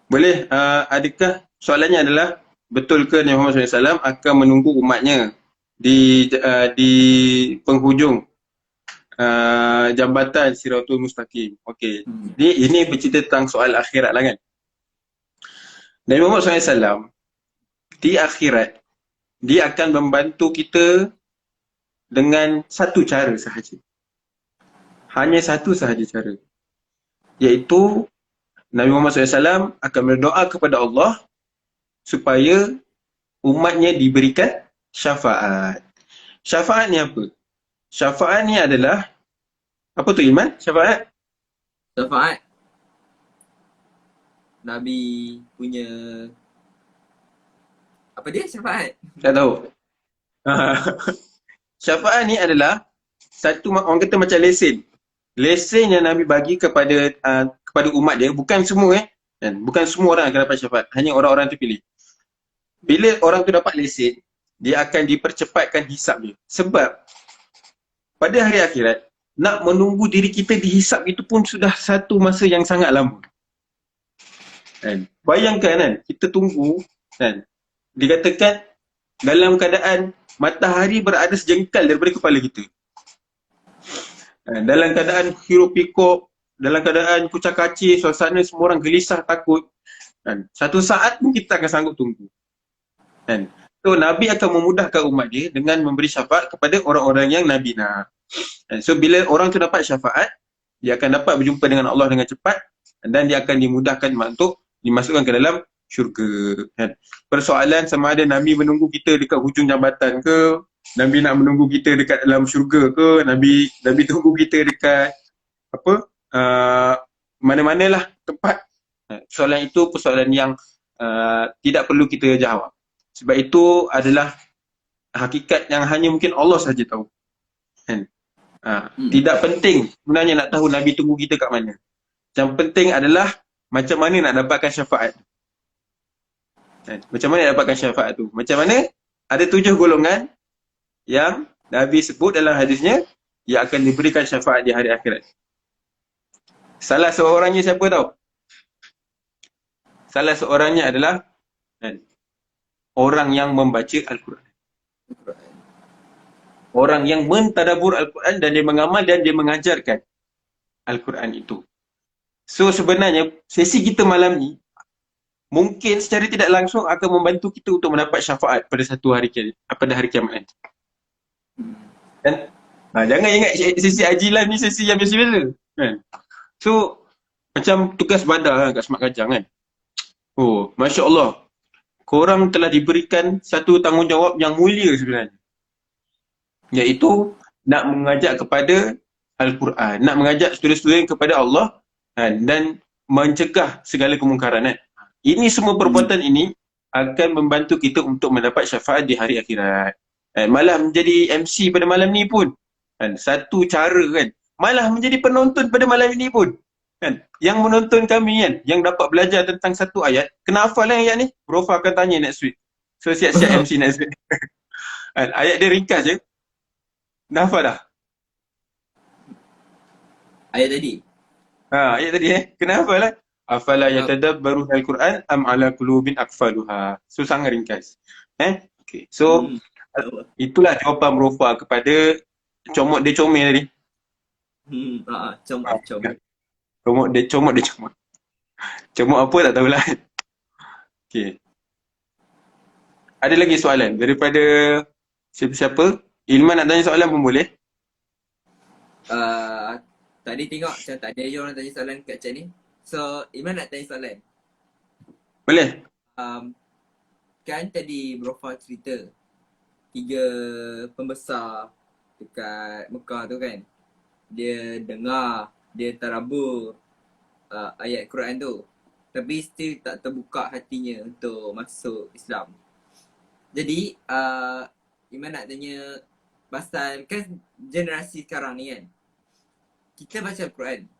Boleh. Adakah soalannya adalah betul ke Nabi Muhammad SAW akan menunggu umatnya di penghujung jambatan Siratul Mustaqim? Okey. Ini bercerita tentang soal akhirat lah kan. Nabi Muhammad SAW di akhirat dia akan membantu kita dengan satu cara sahaja. Hanya satu sahaja cara. Iaitu Nabi Muhammad SAW akan berdoa kepada Allah supaya umatnya diberikan syafaat. Syafaat ni apa? Syafaat ni adalah apa tu Iman? Syafaat? Syafaat Nabi punya apa dia syafaat? Tak tahu. Syafaat ni adalah satu, orang kata macam lesen. Lesen yang Nabi bagi kepada umat dia, bukan semua kan? Bukan semua orang akan dapat syafaat, hanya orang-orang terpilih. Bila orang tu dapat lesen, dia akan dipercepatkan hisap dia. Sebab pada hari akhirat, nak menunggu diri kita dihisap itu pun sudah satu masa yang sangat lama. Kan? Bayangkan kan, kita tunggu kan, dikatakan dalam keadaan matahari berada sejengkal daripada kepala kita. Dalam keadaan hiruk pikuk, dalam keadaan kucak kacir, suasana semua orang gelisah, takut. Satu saat pun kita akan sanggup tunggu. So Nabi akan memudahkan umat dia dengan memberi syafaat kepada orang-orang yang Nabi nak. So bila orang tu dapat syafaat, dia akan dapat berjumpa dengan Allah dengan cepat dan dia akan dimudahkan untuk dimasukkan ke dalam syurga. Persoalan sama ada Nabi menunggu kita dekat hujung jambatan ke, Nabi nak menunggu kita dekat dalam syurga ke, Nabi tunggu kita dekat mana-manalah tempat. Soalan itu persoalan yang tidak perlu kita jawab. Sebab itu adalah hakikat yang hanya mungkin Allah sahaja tahu. Tidak penting sebenarnya nak tahu Nabi tunggu kita kat mana. Yang penting adalah macam mana nak dapatkan syafaat. Macam mana nak dapatkan syafaat tu? Macam mana? Ada 7 golongan yang Nabi sebut dalam hadisnya yang akan diberikan syafaat di hari akhirat. Salah seorangnya siapa tahu? Salah seorangnya adalah orang yang membaca Al-Quran. Orang yang mentadabbur Al-Quran dan dia mengamal dan dia mengajarkan. Al-Quran itu. So sebenarnya sesi kita malam ni mungkin secara tidak langsung akan membantu kita untuk mendapat syafaat pada satu hari pada hari kiamat nanti. Kan? Jangan ingat sesi Haji Live ni sesi yang biasa-biasa. Kan? So macam tugas badar kan kat Semak Kajang kan. Oh, Masya Allah. Korang telah diberikan satu tanggungjawab yang mulia sebenarnya. Iaitu nak mengajak kepada Al-Quran. Nak mengajak student-student kepada Allah kan? Dan mencegah segala kemungkaran kan. Ini semua perbuatan ini akan membantu kita untuk mendapat syafaat di hari akhirat. Malah menjadi MC pada malam ni pun. Kan? Satu cara kan. Malah menjadi penonton pada malam ini pun. Kan? Yang menonton kami kan, yang dapat belajar tentang satu ayat, kena hafal ayat ni? Rofa akan tanya next week. So siap-siap MC next week. Kan? Ayat dia ringkas je. Dah hafal dah? Ayat tadi. Ayat tadi kena hafal lah. Afala yatadabbaru al-Quran am ala qulubin aqfaluha. So sangat ringkas. Okay. So itulah jawapan Rofa kepada comot dia comel tadi. Comot. Comot apa tak tahulah. Okay. Ada lagi soalan daripada siapa-siapa? Ilman nak tanya soalan pun boleh. Tadi tengok macam tak ada orang tanya soalan kat chat ni. So, Iman nak tanya soalan. Boleh? Kan tadi Brofa cerita 3 pembesar dekat Mekah tu kan. Dia dengar, dia tadabbur ayat Quran tu. Tapi still tak terbuka hatinya untuk masuk Islam. Jadi, Iman nak tanya pasal kan generasi sekarang ni kan. Kita baca Al-Quran.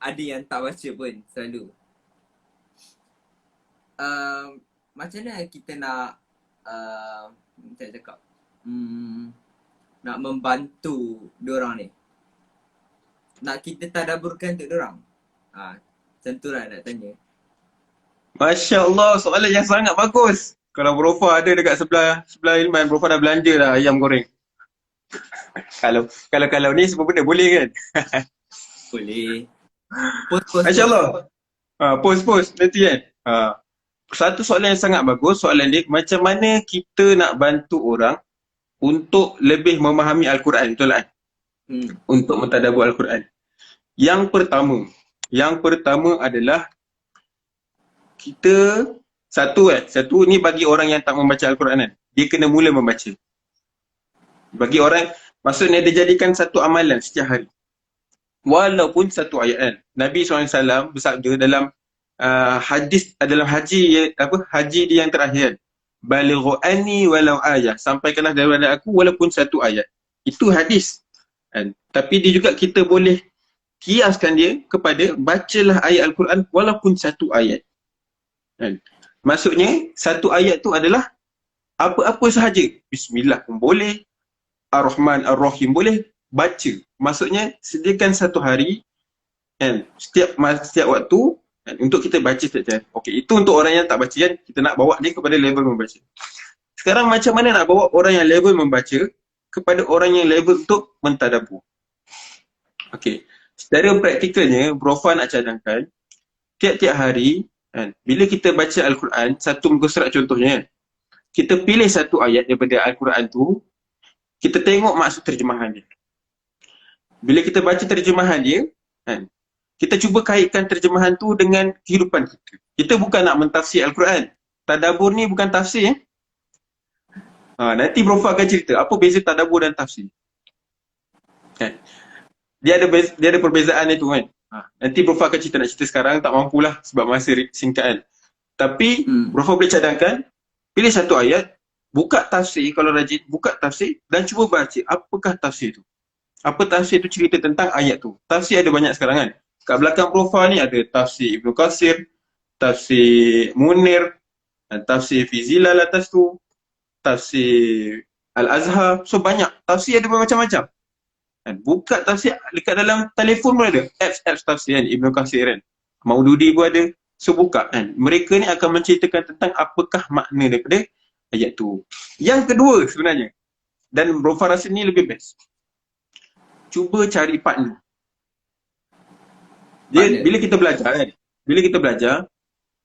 Ada yang tak baca pun selalu. Macam mana kita nak macam cakap nak membantu diorang ni? Nak kita tadabburkan untuk diorang? Macam tu lah nak tanya. Masya Allah, soalan yang sangat bagus. Kalau Brofa ada dekat sebelah Ilman, Brofa dah belanja dah ayam goreng. Kalau ni semua benda boleh kan? Boleh. Post. Masya Allah. Post nanti kan. Satu soalan yang sangat bagus. Soalan dia, macam mana kita nak bantu orang untuk lebih memahami Al-Quran, betul kan? Untuk mentadabbur Al-Quran. Yang pertama adalah kita satu ni bagi orang yang tak membaca Al-Quran kan. Dia kena mula membaca. Bagi orang, maksudnya dia jadikan satu amalan setiap hari. Walaupun satu ayat kan. Nabi SAW bersabda dalam hadis, dalam haji dia yang terakhir. Balighu anni walau ayat. Sampaikanlah daripada aku walaupun satu ayat. Itu hadis. Kan? Tapi dia juga kita boleh kiaskan dia kepada bacalah ayat Al-Quran walaupun satu ayat. Kan? Maksudnya satu ayat tu adalah apa-apa sahaja. Bismillah pun boleh. Ar-Rahman, Ar-Rahim boleh. Baca. Maksudnya sediakan satu hari kan, setiap waktu kan, untuk kita baca setiap hari. Okey, itu untuk orang yang tak baca kan, kita nak bawa dia kepada level membaca. Sekarang macam mana nak bawa orang yang level membaca kepada orang yang level untuk mentadabbur? Okey, secara praktikalnya Brofa nak cadangkan tiap-tiap hari kan, bila kita baca Al-Quran, satu muka surat contohnya, kita pilih satu ayat daripada Al-Quran tu, kita tengok maksud terjemahan dia. Bila kita baca terjemahan dia, kan, kita cuba kaitkan terjemahan tu dengan kehidupan kita. Kita bukan nak mentafsir Al-Quran. Tadabbur ni bukan tafsir. Nanti Brofa akan cerita apa beza tadabbur dan tafsir. Kan? Dia ada perbezaan itu kan. Nanti Brofa akan nak cerita sekarang, tak mampulah sebab masa singkat kan. Tapi Brofa boleh cadangkan, pilih satu ayat, buka tafsir kalau rajin, buka tafsir dan cuba baca apakah tafsir tu. Apa tafsir tu cerita tentang ayat tu. Tafsir ada banyak sekarang kan. Kat belakang Brofa ni ada tafsir Ibnu Katsir, tafsir Munir, tafsir Fizilal atas tu, tafsir Al-Azhar. So banyak. Tafsir ada bermacam-macam. Buka tafsir dekat dalam telefon pun ada. Apps tafsir kan, Ibnu Katsir kan. Maududi pun ada. So buka kan. Mereka ni akan menceritakan tentang apakah makna daripada ayat tu. Yang kedua sebenarnya, dan Brofa rasa ni lebih best, cuba cari partner. Partner. bila kita belajar kan, bila kita belajar,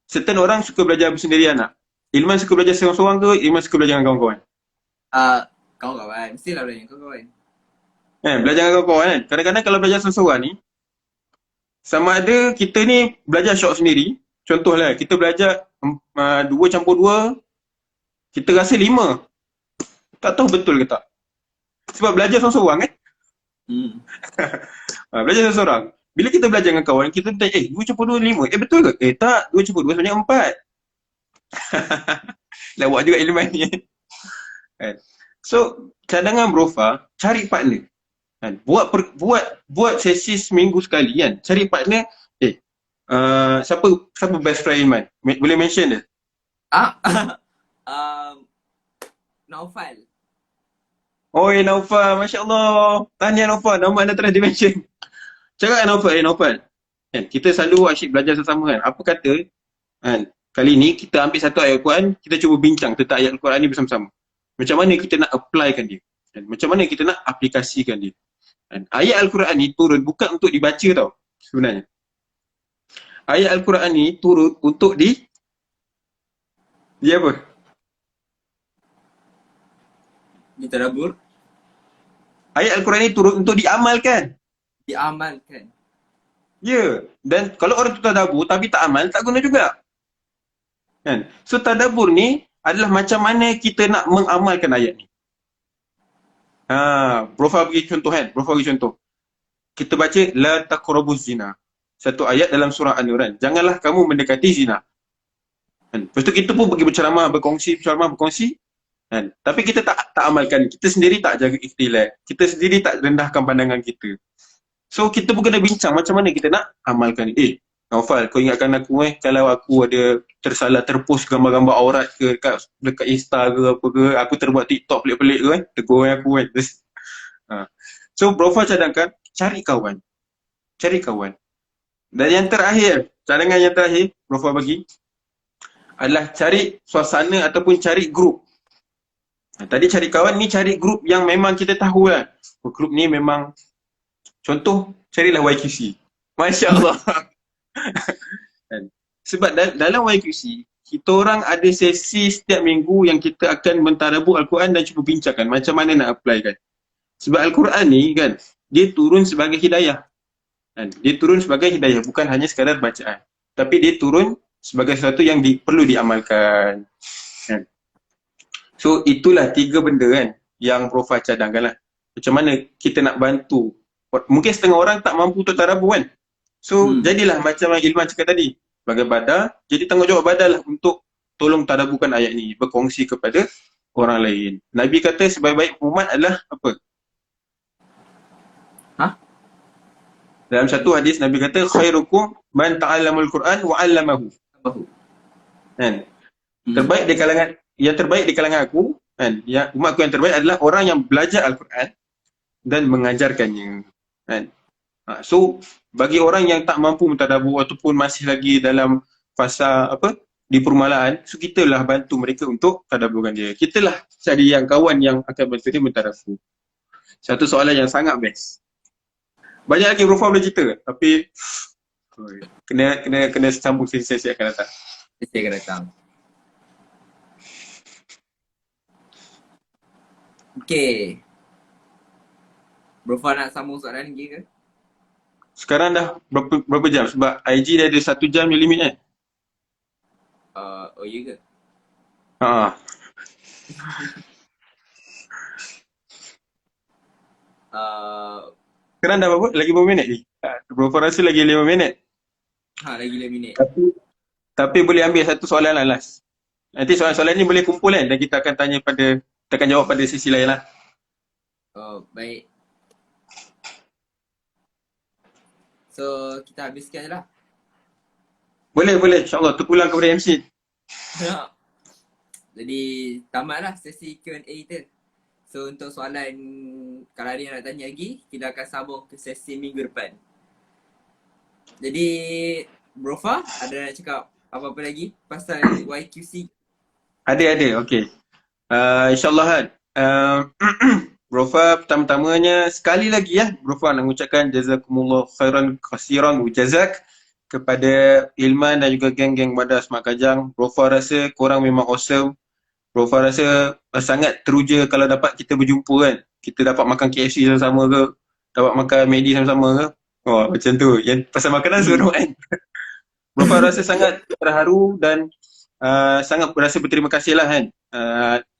certain orang suka belajar bersendirian nak. Ilman suka belajar seorang-seorang ke, Ilman suka belajar dengan kawan-kawan? Kawan-kawan. Mestilah belajar dengan kawan-kawan. Belajar dengan kawan-kawan kan. Kadang-kadang kalau belajar seorang-seorang ni, sama ada kita ni belajar syok sendiri. Contohlah, kita belajar 2 campur 2, kita rasa 5. Tak tahu betul ke tak. Sebab belajar seorang-seorang kan. Belajar seorang-seorang. Bila kita belajar dengan kawan, kita tanya, 2 campur 2 5. Betul ke? Tak, 2 campur 2 sebenarnya 4. Lawak juga ilmu ni. So, cadangan Brofa, cari partner. Kan? Buat sesi seminggu sekali kan. Cari partner. Siapa best friend Ilman? Boleh mention dia? Naufal. Oi Naufal, Masya Allah. Tahniah Naufal, nama anda telah di-mention. Cakap Naufal. Kan, kita selalu asyik belajar sama-sama kan. Apa kata, kan, kali ni kita ambil satu ayat Al-Quran, kita cuba bincang tentang ayat Al-Quran ni bersama-sama. Macam mana kita nak applykan dia. Kan? Macam mana kita nak aplikasikan dia. Kan? Ayat Al-Quran ni turun bukan untuk dibaca tau sebenarnya. Ayat Al-Quran ni turun untuk dia apa? Ditadabur. Ayat Al-Quran ni turun untuk diamalkan. Diamalkan. Ya. Dan kalau orang tu tadabbur tapi tak amal, tak guna juga. Kan? So tadabbur ni adalah macam mana kita nak mengamalkan ayat ni. Brofa bagi contoh kan. Kita baca la taqrabuz zina. Satu ayat dalam surah An-Nur kan. Janganlah kamu mendekati zina. Kan? Lepas tu kita pun pergi berceramah, berkongsi. Kan? Tapi kita tak amalkan. Kita sendiri tak jaga ikhtilaf. Kita sendiri tak rendahkan pandangan kita. So kita pun kena bincang macam mana kita nak amalkan ni. Naufal, kau ingatkan aku kalau aku ada terpost gambar-gambar aurat ke dekat Insta ke apa ke, aku terbuat TikTok pelik-pelik ke tegur aku kan. So Brofa cadangkan cari kawan. Dan yang terakhir, cadangan yang terakhir Brofa bagi adalah cari suasana ataupun cari grup. Tadi cari kawan ni cari grup yang memang kita tahu lah. Grup ni memang, contoh carilah YQC. Masya Allah. Sebab dalam YQC kita orang ada sesi setiap minggu yang kita akan mentadabbur Al-Quran dan cuba bincangkan macam mana nak apply kan. Sebab Al-Quran ni kan, dia turun sebagai hidayah kan? Dia turun sebagai hidayah, bukan hanya sekadar bacaan, tapi dia turun sebagai sesuatu yang perlu diamalkan kan? So itulah 3 benda kan yang Brofa cadangkan lah. Macam mana kita nak bantu. Mungkin setengah orang tak mampu untuk tadabbur kan. So jadilah macam yang Ilman cakap tadi, sebagai badar, jadi tanggungjawab badar lah untuk tolong tadabburkan ayat ni, berkongsi kepada orang lain. Nabi kata sebaik-baik umat adalah apa? Dalam satu hadis Nabi kata khairukum man ta'allamul Quran wa 'allamahu. Kan? Yang terbaik di kalangan aku kan, umatku yang terbaik adalah orang yang belajar Al-Quran dan mengajarkannya. Kan? So bagi orang yang tak mampu mentadabbur ataupun masih lagi dalam fasa di permulaan, so kita lah bantu mereka untuk tadabburkan dia. Kita lah cari yang kawan yang akan bantu dia mentadabbur. Satu soalan yang sangat best. Banyak lagi Brofa boleh cerita tapi kena sambung sesi akan datang. Sesi akan datang. Okay. Brofa nak sambung soalan lagi ke? Sekarang dah berapa jam? Sebab IG dia ada 1 jam yang limit kan? Oh iya ke? Sekarang dah berapa? Lagi berapa minit ni? Brofa rasa lagi 5 minit. Lagi 5 minit. Tapi boleh ambil satu soalan lah last. Nanti soalan-soalan ni boleh kumpul kan? Dan kita akan kita akan jawab pada sesi lain lah. Oh, baik. So, kita habiskan je lah. Boleh. InsyaAllah. Terpulang kepada MC. Jadi, tamatlah sesi Q&A kita. So, untuk soalan, kalau ada yang nak tanya lagi, kita akan sambung ke sesi minggu depan. Jadi, Brofa, ada nak cakap apa-apa lagi pasal YQC? Ada. Okay. InsyaAllah kan. Brofa pertama-tamanya sekali lagi ya, Brofa nak mengucapkan jazakumullah khairan khasiran wujazak kepada Ilman dan juga geng-geng Badas Mak Kajang. Brofa rasa korang memang awesome. Brofa rasa sangat teruja kalau dapat kita berjumpa kan. Kita dapat makan KFC sama-sama ke, dapat makan McD sama-sama ke. Oh, macam tu. Yang pasal makanan seronok kan. Brofa rasa sangat terharu dan sangat berasa berterima kasih lah kan.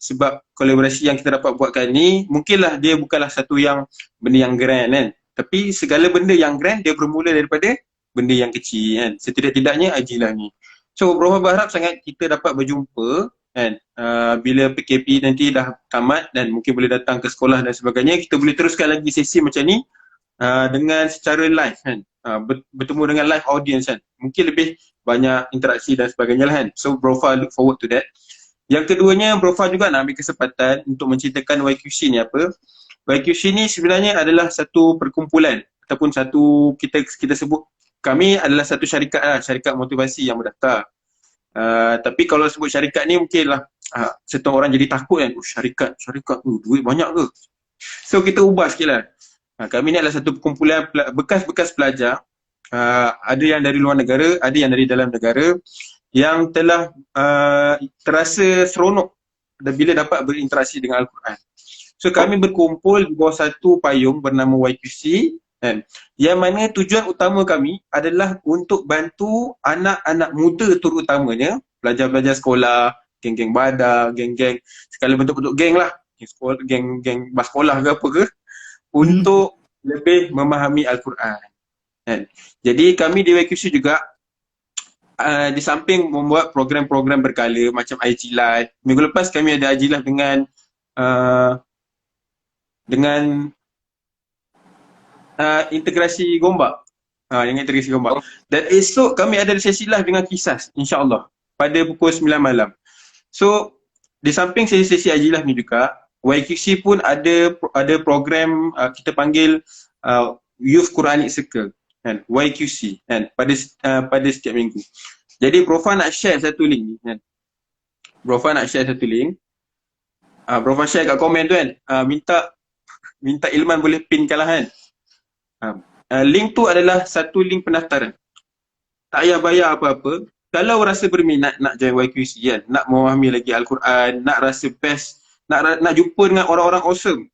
Sebab kolaborasi yang kita dapat buat kali ni, mungkinlah dia bukanlah satu yang benda yang grand kan. Tapi segala benda yang grand dia bermula daripada benda yang kecil kan. Setidak-tidaknya ajilah ni. So Brofa berharap sangat kita dapat berjumpa kan. Bila PKP nanti dah tamat dan mungkin boleh datang ke sekolah dan sebagainya, kita boleh teruskan lagi sesi macam ni dengan secara live kan. Bertemu dengan live audience kan. Mungkin lebih banyak interaksi dan sebagainya lah kan. So Brofa look forward to that. Yang keduanya, Brofa juga nak ambil kesempatan untuk menceritakan YQC ni apa. YQC ni sebenarnya adalah satu perkumpulan ataupun satu kita sebut, kami adalah satu syarikat lah, syarikat motivasi yang berdaftar. Tapi kalau sebut syarikat ni mungkinlah setengah orang jadi takut kan. Syarikat duit banyak ke? So kita ubah sikit lah. Kami ni adalah satu perkumpulan bekas-bekas pelajar. Ada yang dari luar negara, ada yang dari dalam negara, yang telah terasa seronok bila dapat berinteraksi dengan Al-Quran. So kami berkumpul di bawah satu payung bernama YQC kan, yang mana tujuan utama kami adalah untuk bantu anak-anak muda terutamanya, pelajar-pelajar sekolah, geng-geng badak, geng-geng segala bentuk-bentuk geng lah, geng-geng bas sekolah ke apa ke, untuk lebih memahami Al-Quran kan. Jadi kami di YQC juga di samping membuat program-program berkala macam IG Live. Minggu lepas kami ada IG Live dengan integrasi Gombak. Dengan integrasi Gombak. Dan esok kami ada sesi live dengan Kisas, insya-Allah, pada pukul 9 malam. So di samping sesi-sesi IG Live ni juga, YQC pun ada program kita panggil Youth Quranic Circle kan, YQC kan, pada setiap minggu. Jadi Brofa nak share satu link ni kan. Brofa nak share satu link. Brofa share kat komen tu kan. Minta Ilman boleh pinkan lah kan. Link tu adalah satu link pendaftaran. Tak payah bayar apa-apa. Kalau rasa berminat nak join YQC kan, nak memahami lagi Al-Quran, nak rasa best, nak jumpa dengan orang-orang awesome,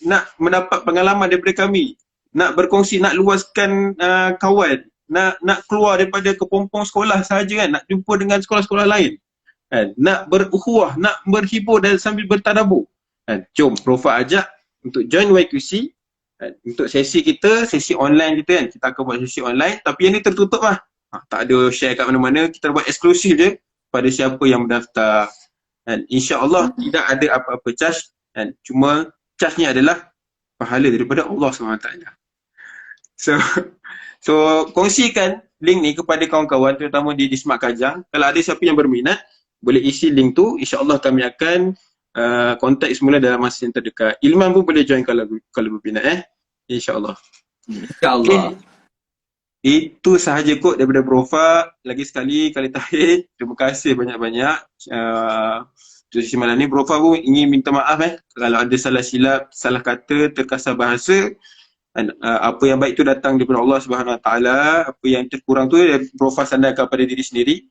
nak mendapat pengalaman daripada kami, nak berkongsi, nak luaskan kawan, nak keluar daripada kepompong sekolah sahaja kan, nak jumpa dengan sekolah-sekolah lain kan, nak berukhuwah, nak berhibur dan sambil bertadabbur kan. Jom Brofa ajak untuk join YQC kan. Untuk sesi kita, sesi online kita kan, kita akan buat sesi online, tapi yang ni tertutup lah. Tak ada share kat mana-mana, kita buat eksklusif je pada siapa yang mendaftar kan. InsyaAllah tidak ada apa-apa charge kan. Cuma charge-nya adalah pahala daripada Allah SWT. So kongsikan link ni kepada kawan-kawan, terutama di Smart Kajang. Kalau ada siapa yang berminat, boleh isi link tu. InsyaAllah kami akan kontak semula dalam masa yang terdekat. Ilman pun boleh join kalau berminat InsyaAllah. InsyaAllah. Okay. Itu sahaja kot daripada Brofa. Lagi sekali, kali terakhir, terima kasih banyak-banyak. Untuk sesi malam ni, Brofa pun ingin minta maaf kalau ada salah silap, salah kata, terkasar bahasa. Apa yang baik itu datang daripada Allah Subhanahu Wa Taala. Apa yang terkurang tu Brofa sandarkan pada diri sendiri.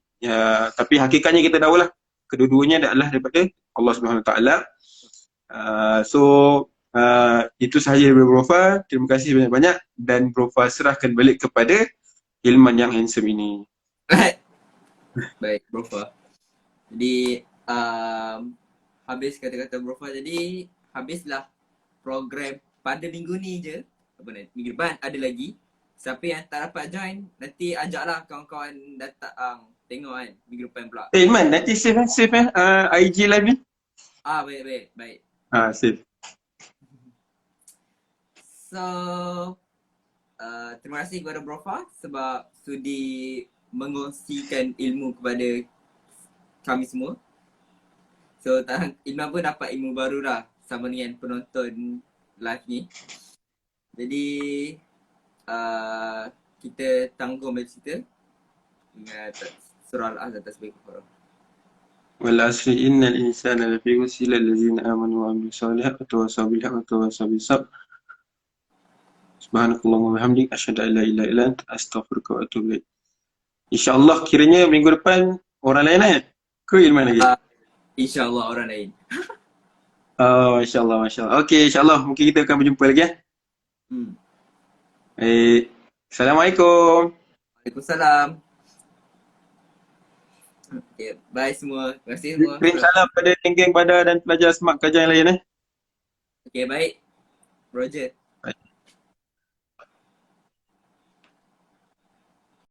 Tapi hakikatnya kita tahulah, kedua-duanya adalah daripada Allah Subhanahu Wa Taala. Itu sahaja daripada Brofa. Terima kasih banyak-banyak dan Brofa serahkan balik kepada Ilman yang handsome ini. Baik, Brofa. Jadi habis kata-kata Brofa, jadi habislah program pada minggu ni je. Minggu depan ada lagi. Siapa yang tak dapat join, nanti ajaklah kawan-kawan datang tengok kan minggu depan pula. Ilman, nanti save IG live ni. Baik. Save. So terima kasih kepada Brofa sebab sudi mengongsikan ilmu kepada kami semua. So Ilman pun dapat ilmu baru lah sama dengan penonton live ni. Jadi kita tanggung bercerita dengan surah Al-Azhar atas baik Al-Quran. Wal asri innal insana lafi khusr illa allazina amanu wa amilus solihati wa tawasaw bil haqqi wa tawasaw bis sabr. Subhanakallahumma wa bihamdik asyhadu an la ilaha illa anta astaghfiruka wa atubu ilaik. InsyaAllah kiranya minggu depan orang lain ke Ilman lagi? InsyaAllah orang lain. Oh, insyaAllah, masyaAllah. Okey, insyaAllah mungkin kita akan berjumpa lagi. Hmm. Assalamualaikum. Waalaikumsalam. Okay, bye semua. Terima kasih semua. Kirim salam pada geng-geng Badar dan pelajar Smart Kajang yang lain. Okay, baik. Roger.